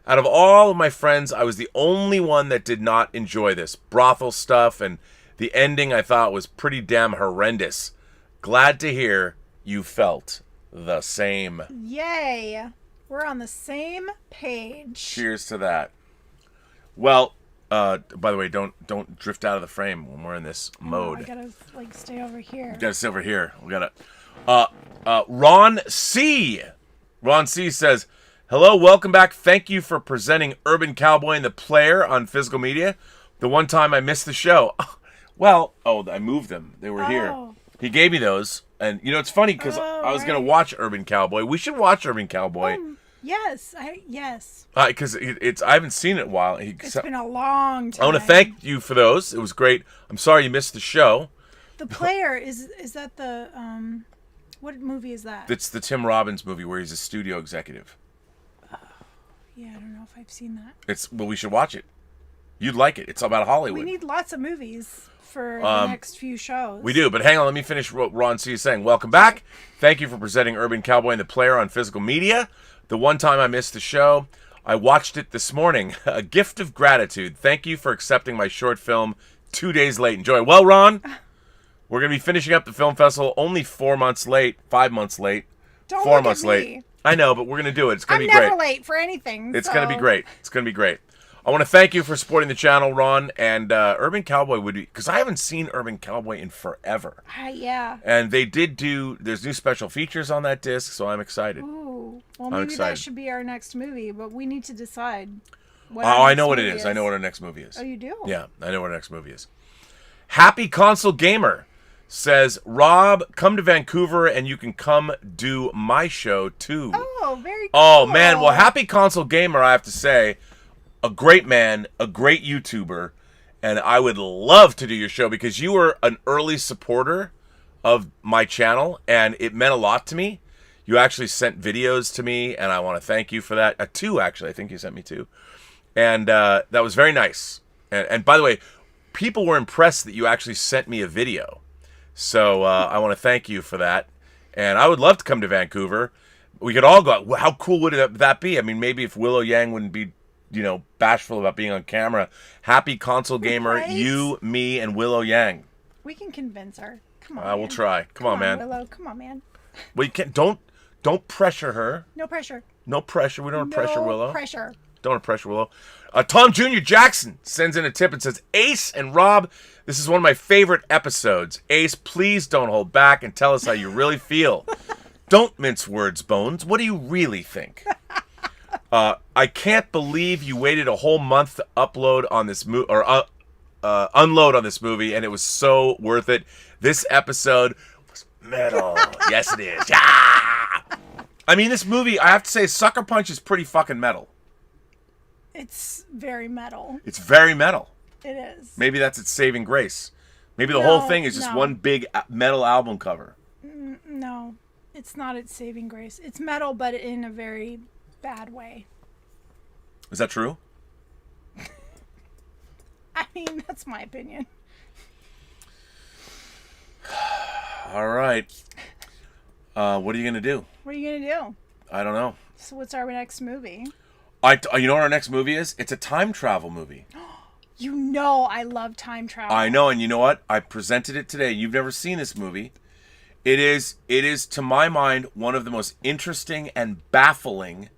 Out of all of my friends, I was the only one that did not enjoy this brothel stuff, and the ending I thought was pretty damn horrendous. Glad to hear you felt the same. Yay. We're on the same page. Cheers to that. Well, by the way, don't drift out of the frame when we're in this mode. I gotta stay over here. You gotta stay over here. We gotta. Ron C. Ron C says, "Hello, welcome back. Thank you for presenting Urban Cowboy and the Player on physical media. The one time I missed the show." Well, I moved them. They were here. He gave me those. And, it's funny because I was going to watch Urban Cowboy. We should watch Urban Cowboy. Yes. Because I haven't seen it in a while. It's been a long time. I want to thank you for those. It was great. I'm sorry you missed the show. The Player, is that the, what movie is that? It's the Tim Robbins movie where he's a studio executive. Yeah, I don't know if I've seen that. Well, we should watch it. You'd like it. It's about Hollywood. We need lots of movies for the next few shows. We do, but hang on, let me finish what Ron C is saying. Welcome back. Thank you for presenting Urban Cowboy and the Player on physical media. The one time I missed the show, I watched it this morning. A gift of gratitude. Thank you for accepting my short film 2 days late. Enjoy. Well, Ron, we're going to be finishing up the film festival only 4 months late, 5 months late, Don't 4 look months at late. me. I know, but we're going to do it. It's going to be I'm great. never late for anything. It's going to be great. It's going to be great. I want to thank you for supporting the channel, Ron, and Urban Cowboy would be, because I haven't seen Urban Cowboy in forever. Yeah. And they did there's new special features on that disc, so I'm excited. Ooh. Well, maybe that should be our next movie, but we need to decide what I know what it is. I know what our next movie is. Oh, you do? Yeah, I know what our next movie is. Happy Console Gamer says, Rob, come to Vancouver and you can come do my show too. Oh, very cool. Oh, man. Well, Happy Console Gamer, I have to say, a great man, a great YouTuber, and I would love to do your show because you were an early supporter of my channel, and it meant a lot to me. You actually sent videos to me, and I want to thank you for that. 2, actually. I think you sent me 2. And that was very nice. And by the way, people were impressed that you actually sent me a video. So I want to thank you for that. And I would love to come to Vancouver. We could all go. How cool would that be? I mean, maybe if Willow Yang wouldn't be bashful about being on camera. Happy Console Gamer, Right? you, me, and Willow Yang. We can convince her. Come on. We'll try. Come on, man. Willow. Come on, man. Well, you can't. Don't pressure her. No pressure. No pressure. We don't want to pressure Willow. No pressure. Don't want to pressure Willow. Tom Jr. Jackson sends in a tip and says, Ace and Rob, this is one of my favorite episodes. Ace, please don't hold back and tell us how you really feel. Don't mince words, Bones. What do you really think? I can't believe you waited a whole month to upload on this unload on this movie, and it was so worth it. This episode was metal. Yes, it is. Yeah! I mean, this movie, I have to say, Sucker Punch is pretty fucking metal. It's very metal. It's very metal. It is. Maybe that's its saving grace. Maybe the whole thing is just one big metal album cover. No, it's not its saving grace. It's metal, but in a very bad way. Is that true? I mean, that's my opinion. All right. What are you going to do? What are you going to do? I don't know. So what's our next movie? You know what our next movie is? It's a time travel movie. You know I love time travel. I know, and you know what? I presented it today. You've never seen this movie. It is, to my mind, one of the most interesting and baffling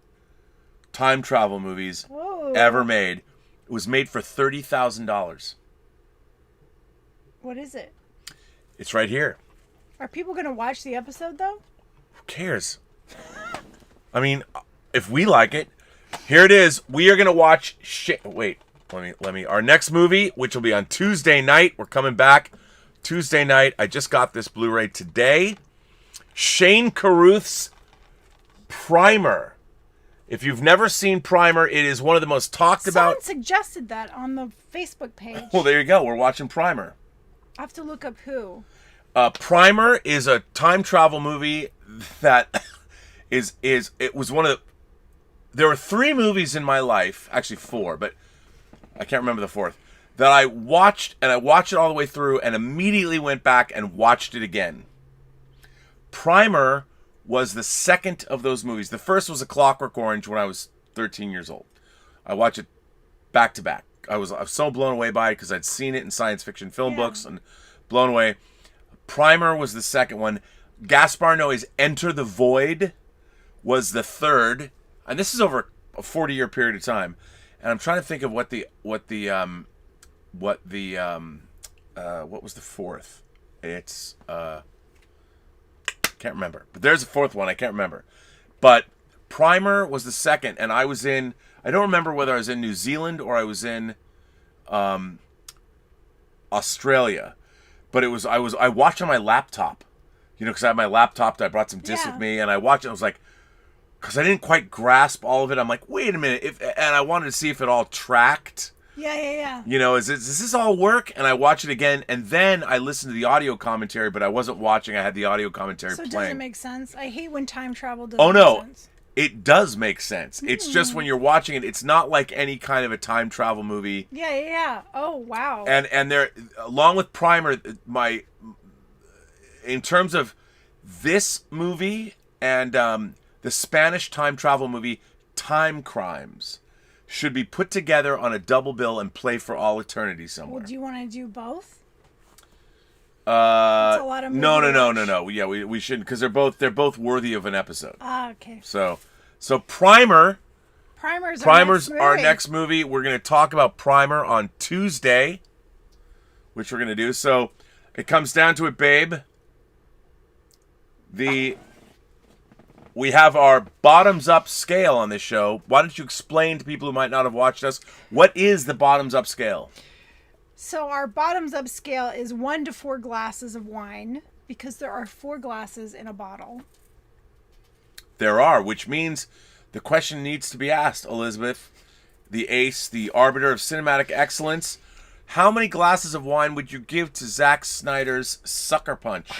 time travel movies ever made. It was made for $30,000. What is it? It's right here. Are people going to watch the episode, though? Who cares? I mean, if we like it. Here it is. We are going to watch Wait, let me. Our next movie, which will be on Tuesday night. We're coming back Tuesday night. I just got this Blu-ray today. Shane Carruth's Primer. If you've never seen Primer, it is one of the most talked about. Someone suggested that on the Facebook page. Well, there you go. We're watching Primer. I have to look up who. Primer is a time travel movie that is it was one of the. There were 3 movies in my life, actually 4, but I can't remember the 4th, that I watched, and I watched it all the way through and immediately went back and watched it again. Primer was the second of those movies. The first was A Clockwork Orange when I was 13 years old. I watched it back to back. I was so blown away by it because I'd seen it in science fiction film books and blown away. Primer was the second one. Gaspar Noé's Enter the Void was the third. And this is over a 40-year period of time, and I'm trying to think of what was the fourth? It's can't remember. But there's a fourth one I can't remember. But Primer was the second, and I don't remember whether I was in New Zealand or I was in Australia. But I watched on my laptop, because I had my laptop. I brought some discs with me, and I watched it. I was like. Because I didn't quite grasp all of it. I'm like, wait a minute. And I wanted to see if it all tracked. Yeah. Does this all work? And I watch it again. And then I listened to the audio commentary, but I wasn't watching. I had the audio commentary playing. So does it make sense? I hate when time travel doesn't make sense. sense. It does make sense. It's just when you're watching it, it's not like any kind of a time travel movie. Yeah. Oh, wow. And there, along with Primer, in terms of this movie and... the Spanish time travel movie Time Crimes should be put together on a double bill and play for all eternity somewhere. Well, do you want to do both? That's a lot of no. Yeah, we shouldn't because they're both worthy of an episode. Okay. So Primer's our next movie. We're going to talk about Primer on Tuesday, which we're going to do. So it comes down to it, babe. We have our bottoms-up scale on this show. Why don't you explain to people who might not have watched us, what is the bottoms-up scale? So our bottoms-up scale is 1 to 4 glasses of wine, because there are 4 glasses in a bottle. There are, which means the question needs to be asked, Elizabeth, the ace, the arbiter of cinematic excellence. How many glasses of wine would you give to Zack Snyder's Sucker Punch?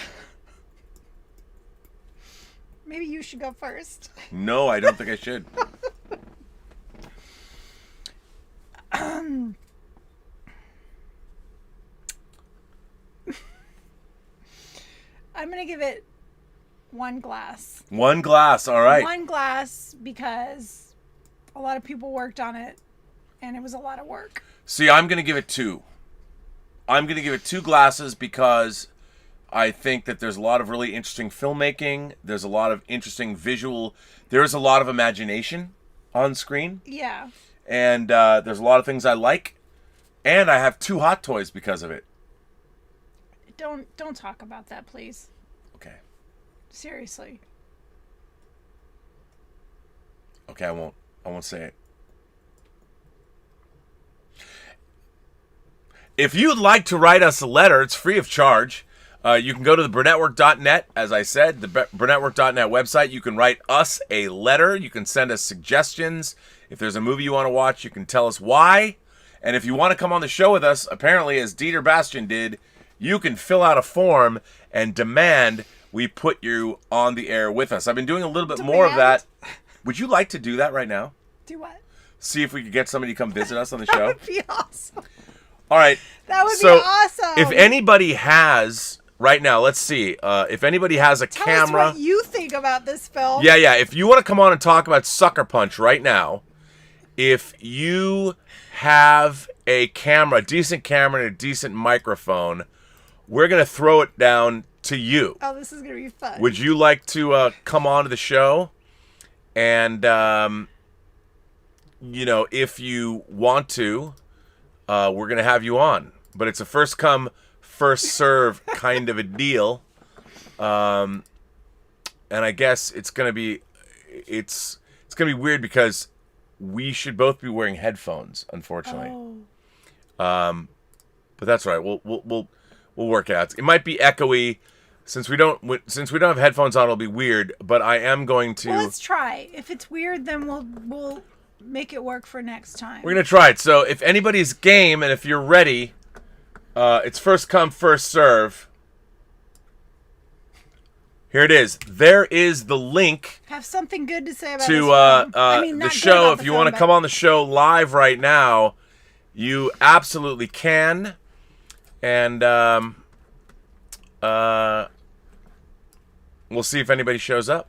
Maybe you should go first. No, I don't think I should. I'm going to give it 1 glass. 1 glass, all right. 1 glass because a lot of people worked on it and it was a lot of work. See, I'm going to give it 2. I'm going to give it 2 glasses because I think that there's a lot of really interesting filmmaking. There's a lot of interesting visual. There's a lot of imagination on screen. Yeah. And there's a lot of things I like. And I have 2 hot toys because of it. Don't talk about that, please. Okay. Seriously. Okay, I won't say it. If you'd like to write us a letter, it's free of charge. You can go to the Burnettwork.net, as I said, the Burnettwork.net website. You can write us a letter. You can send us suggestions. If there's a movie you want to watch, you can tell us why. And if you want to come on the show with us, apparently, as Dieter Bastian did, you can fill out a form and demand we put you on the air with us. I've been doing a little bit more of that. Would you like to do that right now? Do what? See if we could get somebody to come visit us on the show? That would be awesome. All right. That would be awesome. If anybody has... Right now, let's see. If anybody has a camera... Tell us what you think about this film. Yeah. If you want to come on and talk about Sucker Punch right now, if you have a camera, a decent camera and a decent microphone, we're going to throw it down to you. Oh, this is going to be fun. Would you like to come on to the show? And, if you want to, we're going to have you on. But it's a first come... first serve kind of a deal, and I guess it's gonna be weird because we should both be wearing headphones, unfortunately. Oh. But that's all right. We'll work it out. It might be echoey since we don't have headphones on. It'll be weird, but I am going to. Well, let's try. If it's weird, then we'll make it work for next time. We're gonna try it. So if anybody's game and if you're ready. It's first come, first serve. Here it is. There is the link have something good to say about to this film. I mean, the not good show. about If the you film, want to but- come on the show live right now, you absolutely can. And we'll see if anybody shows up.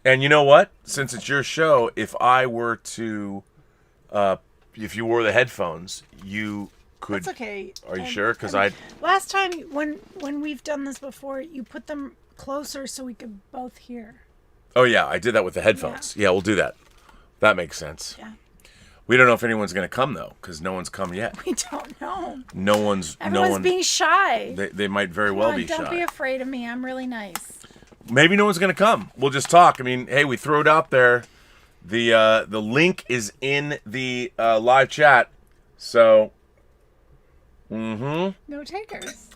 And you know what? Since it's your show, if I were to, if you wore the headphones, you could. That's okay. Are you sure? Because Last time when we've done this before, you put them closer so we could both hear. Oh yeah, I did that with the headphones. Yeah, we'll do that. That makes sense. Yeah. We don't know if anyone's going to come though, because no one's come yet. We don't know. Everyone's being shy. They might very well be shy. Don't be afraid of me. I'm really nice. Maybe no one's going to come. We'll just talk. I mean, hey, we throw it out there. The link is in the live chat. So, No takers.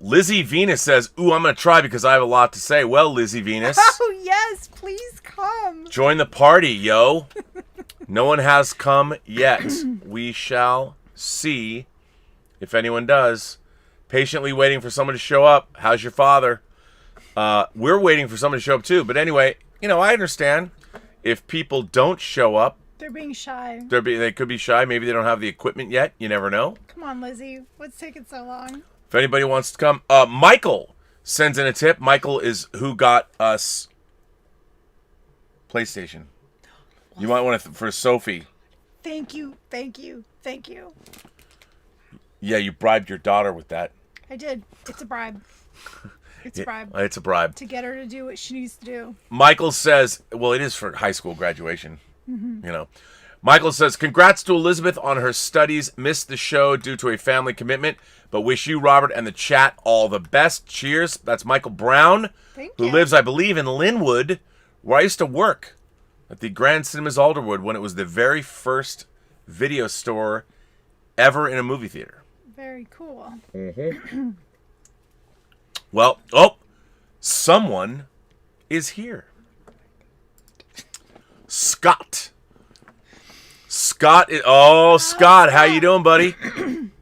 Lizzie Venus says, "Ooh, I'm going to try because I have a lot to say." Well, Lizzie Venus, Oh yes, please come. join the party, yo. No one has come yet. We shall see if anyone does. Patiently waiting for someone to show up. How's your father? We're waiting for someone to show up too. But anyway, I understand if people don't show up. They're being shy. They could be shy. Maybe they don't have the equipment yet. You never know. Come on, Lizzie. What's taking so long? If anybody wants to come, Michael sends in a tip. Michael is who got us PlayStation. You might want to for Sophie. Thank you. Yeah, you bribed your daughter with that. I did. It's a bribe. It's a bribe. It's a bribe. To get her to do what she needs to do. Michael says, well, it is for high school graduation. Michael says, congrats to Elizabeth on her studies. Missed the show due to a family commitment, but wish you, Robert, and the chat all the best. Cheers. That's Michael Brown, who lives, I believe, in Linwood, where I used to work at the Grand Cinemas Alderwood when it was the very first video store ever in a movie theater. Very cool. Well, someone is here. Scott. Scott, how you doing, buddy? Can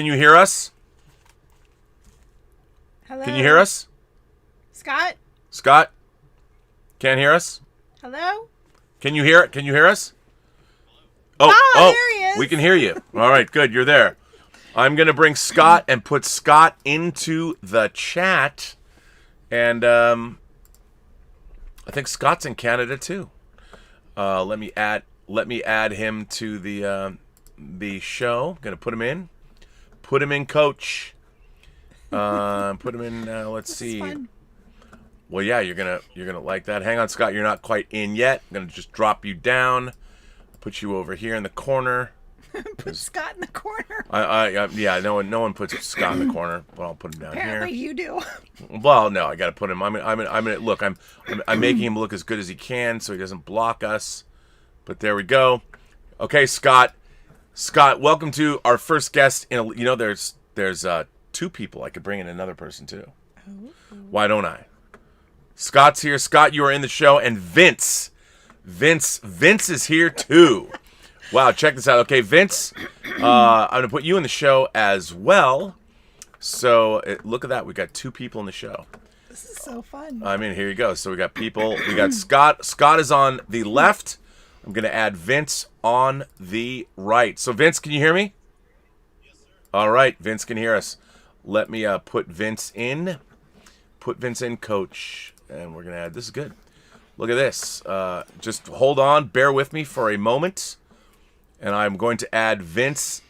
you hear us? Hello. Can you hear us? Scott? Scott? Can't hear us? Hello? Can you hear us? There he is. We can hear you. All right, good, you're there. I'm going to bring Scott and put Scott into the chat. And I think Scott's in Canada too. Let me add him to the show. Going to put him in. Put him in, coach. Put him in, let's see. Fun. Well, yeah, you're going to like that. Hang on, Scott, you're not quite in yet. I'm going to just drop you down. Put you over here in the corner. Put Scott in the corner. Yeah, no one puts Scott in the corner, but I'll put him down Apparently here. you do. Well, no, I got to put him. I'm look. I'm making him look as good as he can, so he doesn't block us. But there we go. Okay, Scott. Scott, welcome to our first guest. There's two people. I could bring in another person too. Oh. Why don't I? Scott's here. Scott, you are in the show, and Vince is here too. Wow, check this out. Okay, Vince, I'm going to put you in the show as well. So, look at that. We got two people in the show. This is so fun. I mean, here you go. So, we got people. We got Scott. Scott is on the left. I'm going to add Vince on the right. So, Vince, can you hear me? Yes, sir. All right, Vince can hear us. Let me put Vince in. Put Vince in, coach. And we're going to add, this is good. Look at this. Just hold on. Bear with me for a moment. And I'm going to add Vince.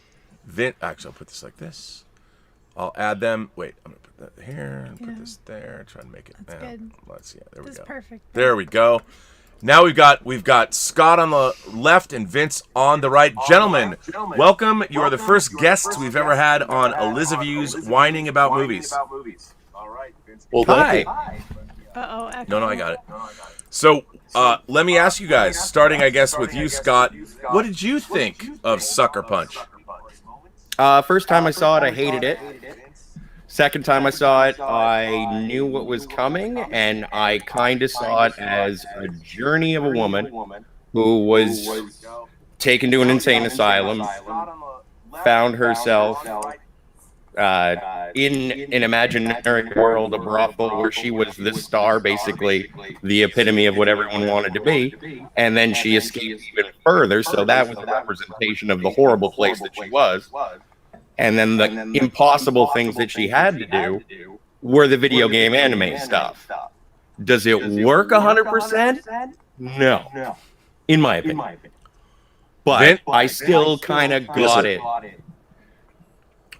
Actually, I'll put this like this. I'll add them. Wait, I'm going to put that here and put this there. Try to make it. That's good. Let's see. There we go. That's perfect. There we go. Now we've got Scott on the left and Vince on the right. Gentlemen, welcome. You are the first guests we've ever had on Elysabeth's WINEning About Movies. All right, Vince. Well, hi. Uh-oh. No, I got it. So, let me ask you guys, starting, I guess, with you, Scott. What did you think of Sucker Punch? First time I saw it, I hated it. Second time I saw it, I knew what was coming, and I kind of saw it as a journey of a woman who was taken to an insane asylum, found herself in an imaginary world, a brothel where she was the star, basically the epitome of what everyone wanted to be, and then she escaped even further. So that was a representation of the horrible place that she was. And then the impossible things that she had to do were the video game anime stuff. Does it work 100%? No, in my opinion. But I still kind of got it.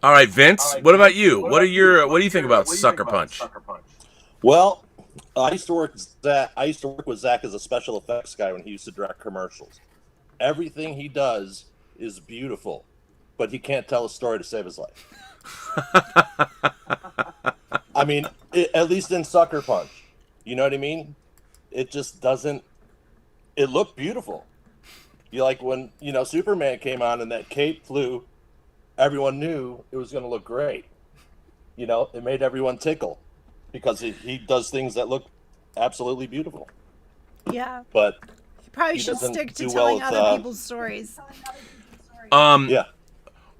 All right, Vince. What about you? What do you think about Sucker Punch? Well, I used to work with Zack as a special effects guy when he used to direct commercials. Everything he does is beautiful, but he can't tell a story to save his life. I mean, at least in Sucker Punch, you know what I mean? It just doesn't. It looked beautiful. You like when Superman came on and that cape flew. Everyone knew it was going to look great. It made everyone tickle because he does things that look absolutely beautiful. Yeah. But you probably should stick to telling other people's stories. Yeah.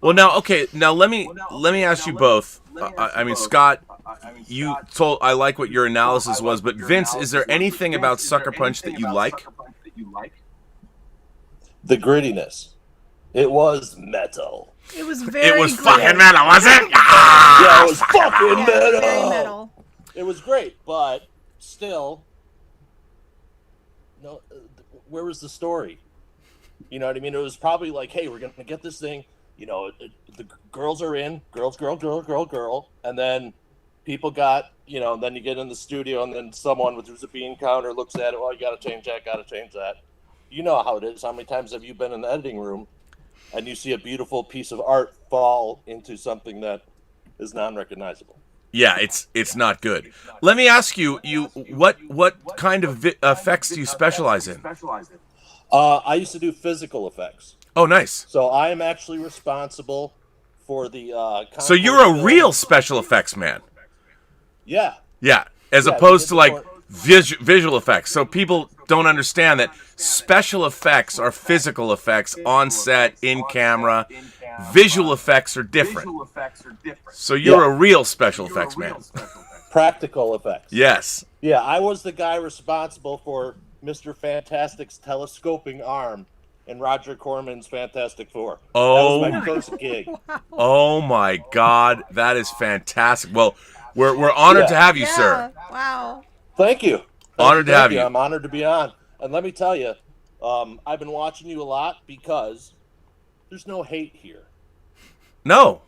Well, now let me ask you both. I mean, Scott, you told I like what your analysis was, but Vince, is there anything about Sucker Punch that you like? The grittiness. It was metal. It was very fucking metal, was it? Yeah, it was fucking metal. Very metal. It was great, but still, where was the story? You know what I mean? It was probably like, hey, we're going to get this thing. The girls are in, girl, and then people got, then you get in the studio, and then someone who's a bean counter looks at it, well, you got to change that. You know how it is. How many times have you been in the editing room and you see a beautiful piece of art fall into something that is non-recognizable? Yeah, it's not good. Let me ask you what kind of effects do you specialize in? I used to do physical effects. Oh, nice. So I am actually responsible for the. So you're a real special effects man. Yeah. Yeah, as opposed to like visual effects. So people don't understand that special effects are physical effects on set, in camera. Visual effects are different. So you're a real special effects man. Practical effects. Yes. Yeah, I was the guy responsible for Mr. Fantastic's telescoping arm in Roger Corman's Fantastic Four. Oh, that was my first gig. Oh my God, that is fantastic. Well, we're honored to have you, sir. Wow. Thank you. Honored to have you. I'm honored to be on. And let me tell you, I've been watching you a lot because there's no hate here. No.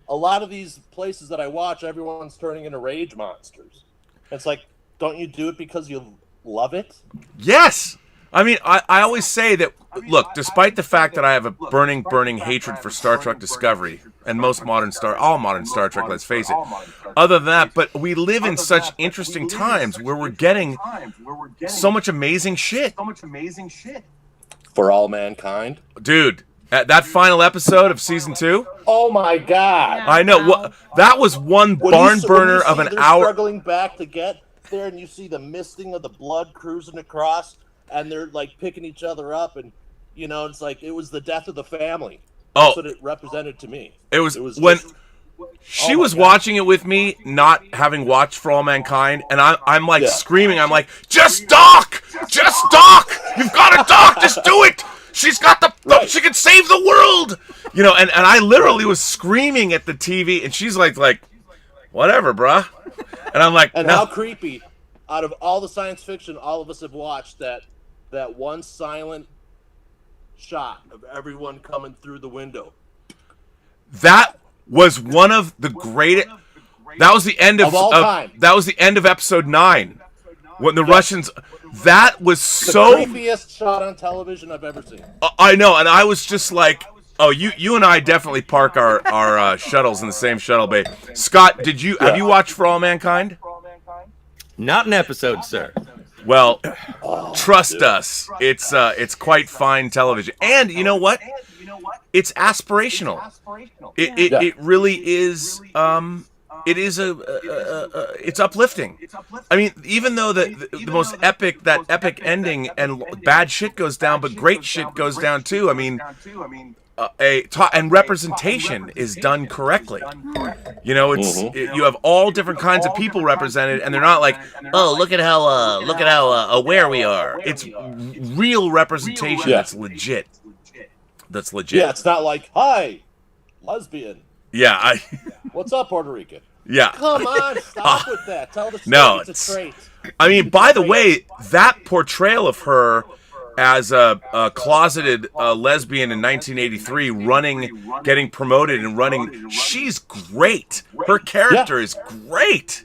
A lot of these places that I watch, everyone's turning into rage monsters. It's like, don't you do it because you love it? Yes. I mean, I always say that, look, despite the fact that I have a burning hatred for Star Trek Discovery and all modern Star Trek, let's face it, other than that, but we live in such interesting times where we're getting so much amazing shit. For all mankind. Dude, at that final episode of season 2. Oh my God. I know. That was one barn burner of an hour. Struggling back to get there, and you see the misting of the blood cruising across, and they're like picking each other up, and it's like it was the death of the family. That's what it represented to me. It was when she was watching it with me, not having watched For All Mankind, and I'm like screaming. I'm like, just dock! You've got to dock! Just do it! She's got she can save the world! And I literally was screaming at the TV, and she's like, whatever, bruh. And I'm like, and no. How creepy. Out of all the science fiction all of us have watched, that one silent shot of everyone coming through the window. That was one of the greatest. That was the end of all time. That was the end of episode 9 when the Russians. That was the so creepiest shot on television I've ever seen. I know, and I was just like, oh, you and I definitely park our shuttles in the same shuttle bay. Scott, have you watched For All Mankind? Not an episode, sir. Well, trust us, it's quite fine television, and you know what? It's aspirational. It really is. It is it's uplifting. I mean, even though the most epic ending and bad shit goes down, but great shit goes down too. I mean, and representation is done correctly. You know, you have all different kinds of people represented, and they're not like, oh, look at how aware we are. It's real representation that's legit. That's legit. Yeah, it's not like, hi, lesbian. Yeah, What's up, Puerto Rican? Yeah. Come on, stop with that. Tell the story. No, it's a trait. I mean, by the way, that portrayal of her as a closeted lesbian in 1983, getting promoted and running, she's great. Her character is great.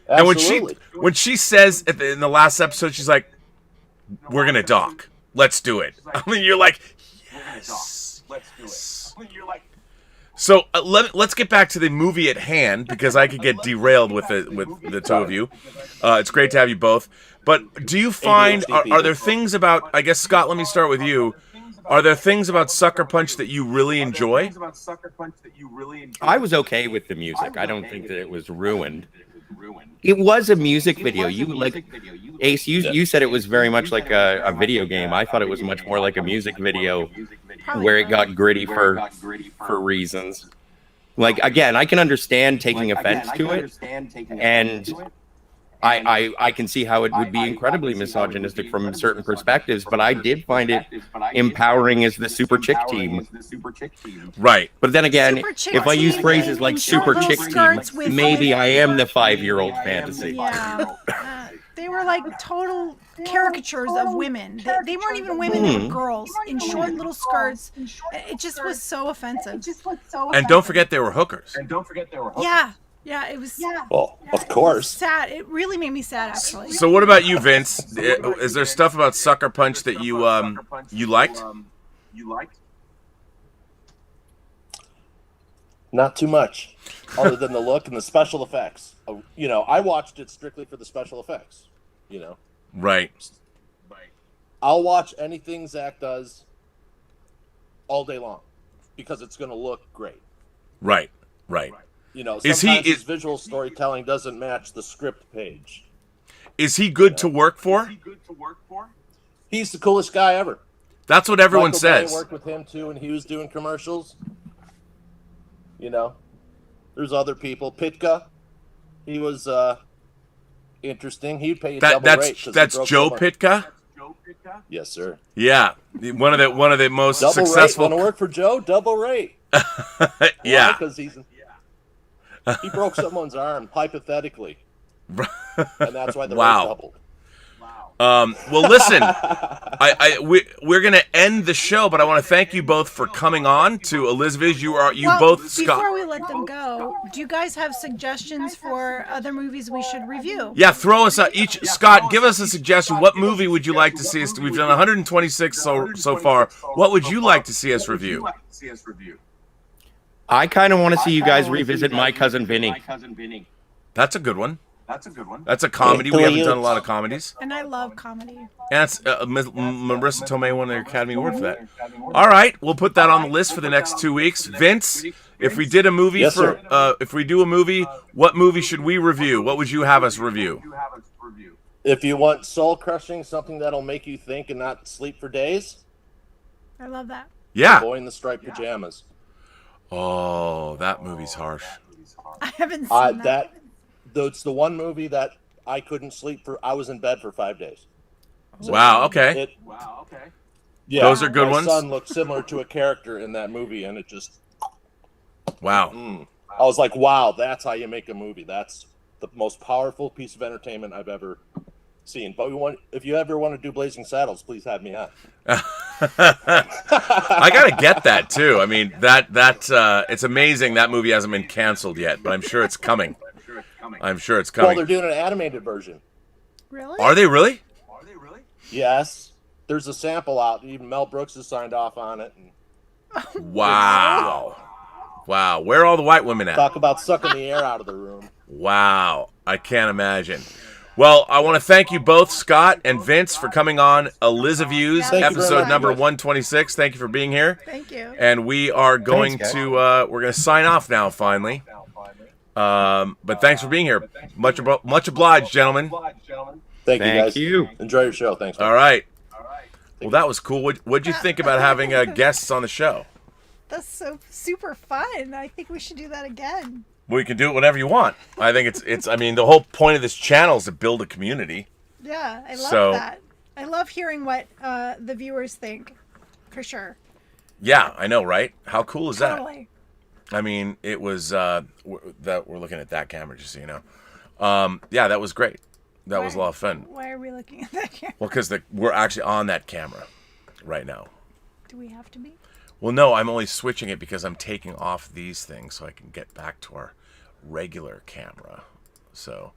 Absolutely. And when she says in the last episode, she's like, "We're gonna dock. Let's do it." I mean, you're like, "Yes, let's do it." You're like. So let's get back to the movie at hand, because I could get derailed with the two of you. It's great to have you both. But do you find, are there things about, I guess, Scott, let me start with you. Are there things about Sucker Punch that you really enjoy? I was okay with the music. I don't think that it was ruined. It was a music video. Ace, you said it was very much like a video game. I thought it was much more like a music video where it got gritty for reasons. Like, again, I can understand taking offense to it, and I can see how it would be incredibly misogynistic from certain perspectives, but I did find it empowering as the super chick team. Right. But then again, if I use phrases like super chick team, maybe I am the 5-year-old fantasy. Yeah. They were like total caricatures of women. They weren't even women, they were girls in short little skirts. It just was so offensive. And don't forget they were hookers. Yeah. Yeah, it was. Well, of course. Sad. It really made me sad, actually. So what about you, Vince? Is there stuff about Sucker Punch that you liked? Not too much, other than the look and the special effects. You know, I watched it strictly for the special effects. You know. Right. I'll watch anything Zack does all day long because it's going to look great. Right. You know, sometimes his visual storytelling doesn't match the script page. Is he good to work for? He's the coolest guy ever. That's what everyone Michael says. Bay worked with him too, and he was doing commercials. You know, there's other people. Pitka, he was interesting. He'd pay you double rate. That's Joe Pitka. Yes, sir. Yeah, one of the most Double successful. Rate. Want to work for Joe? Double rate. Yeah, because he broke someone's arm hypothetically, and that's why the rate doubled. Well, listen, we're gonna end the show, but I want to thank you both for coming on to Elizabeth. You both, Scott. Before we let them go, do you guys have suggestions for other movies we should review? Yeah, throw us out each. Scott, give us a suggestion. What movie would you like to see us? We've done 126 so far. What would you like to see us review? I kind of want to see you guys revisit My Cousin Vinny. That's a good one. That's a comedy. We haven't done a lot of comedies. And I love comedy. And that's Marissa Tomei won the Academy Award for that. All right, we'll put that on the list for the next 2 weeks. Vince, if we did a movie if we do a movie, what movie should we review? What would you have us review? If you want soul crushing, something that'll make you think and not sleep for days. I love that. Yeah. Boy in the Striped Pajamas. Oh, that movie's harsh. I haven't seen that. It's the one movie that I couldn't sleep for. I was in bed for 5 days. So wow. Okay. Yeah. Those are good ones. My son looked similar to a character in that movie, and it just. Wow. I was like, wow, that's how you make a movie. That's the most powerful piece of entertainment I've ever seen. But if you ever want to do Blazing Saddles, please have me on. I gotta get that too. I mean, that it's amazing that movie hasn't been canceled yet, but I'm sure it's coming. I'm sure it's coming. Well, they're doing an animated version. Really? Are they really? Yes. There's a sample out. Even Mel Brooks has signed off on it. Wow. Wow. Where are all the white women at? Talk about sucking the air out of the room. Wow. I can't imagine. Well, I want to thank you both, Scott and Vince, for coming on Elizabeth episode number 126. Thank you for being here. Thank you. And we are going to sign off now, finally. But thanks for being here. Much obliged, gentlemen. Thank you, guys. Enjoy your show. Thanks. Man. All right. Well, that was cool. What'd you think about having guests on the show? That's so super fun. I think we should do that again. Well, you can do it whenever you want. I think it's. I mean, the whole point of this channel is to build a community. Yeah, I love that. I love hearing what the viewers think, for sure. Yeah, I know, right? How cool is Totally. that? I mean, it was that we're looking at that camera, just so you know. Yeah, that was great. That was a lot of fun. Why are we looking at that camera? Well, because we're actually on that camera right now. Do we have to be? Well, no, I'm only switching it because I'm taking off these things so I can get back to our regular camera. So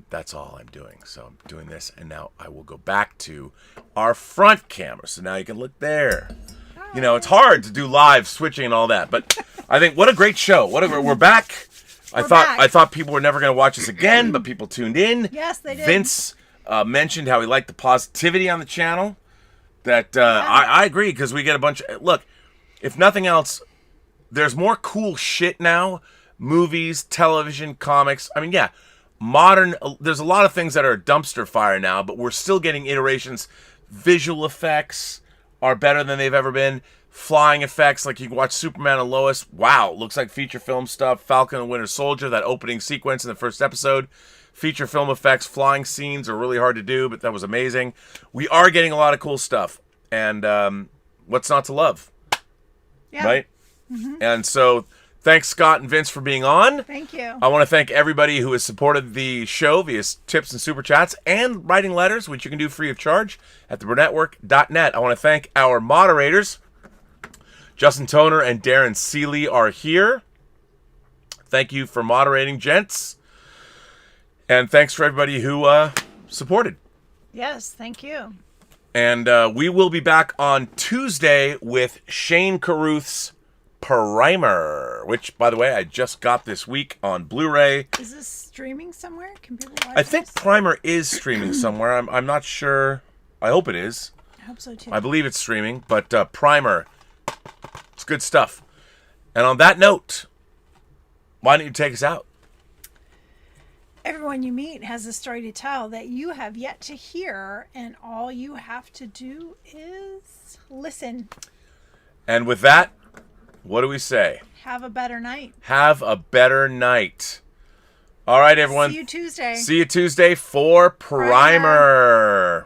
that's all I'm doing. So I'm doing this, and now I will go back to our front camera. So now you can look there. You know, it's hard to do live switching and all that, but I think what a great show. We're back. I thought people were never going to watch us again, but people tuned in. Yes, they did. Vince mentioned how he liked the positivity on the channel. That I agree, because we get a bunch of... Look, if nothing else, there's more cool shit now. Movies, television, comics. I mean, yeah, modern... There's a lot of things that are a dumpster fire now, but we're still getting iterations. Visual effects are better than they've ever been. Flying effects, like you can watch Superman and Lois. Wow, looks like feature film stuff. Falcon and Winter Soldier, that opening sequence in the first episode. Feature film effects, flying scenes are really hard to do, but that was amazing. We are getting a lot of cool stuff. And what's not to love? Yeah. Right? Mm-hmm. And so, thanks, Scott and Vince, for being on. Thank you. I want to thank everybody who has supported the show via tips and super chats and writing letters, which you can do free of charge at theburnettwork.net. I want to thank our moderators. Justin Toner and Darren Seeley are here. Thank you for moderating, gents. And thanks for everybody who supported. Yes, thank you. And we will be back on Tuesday with Shane Carruth's Primer, which, by the way, I just got this week on Blu-ray. Is this streaming somewhere? Can people watch I think this? Primer is streaming somewhere. I'm not sure. I hope it is. I hope so, too. I believe it's streaming. But Primer, it's good stuff. And on that note, why don't you take us out? Everyone you meet has a story to tell that you have yet to hear, and all you have to do is listen. And with that, what do we say? Have a better night. Have a better night. All right, everyone. See you Tuesday. See you Tuesday for Primer.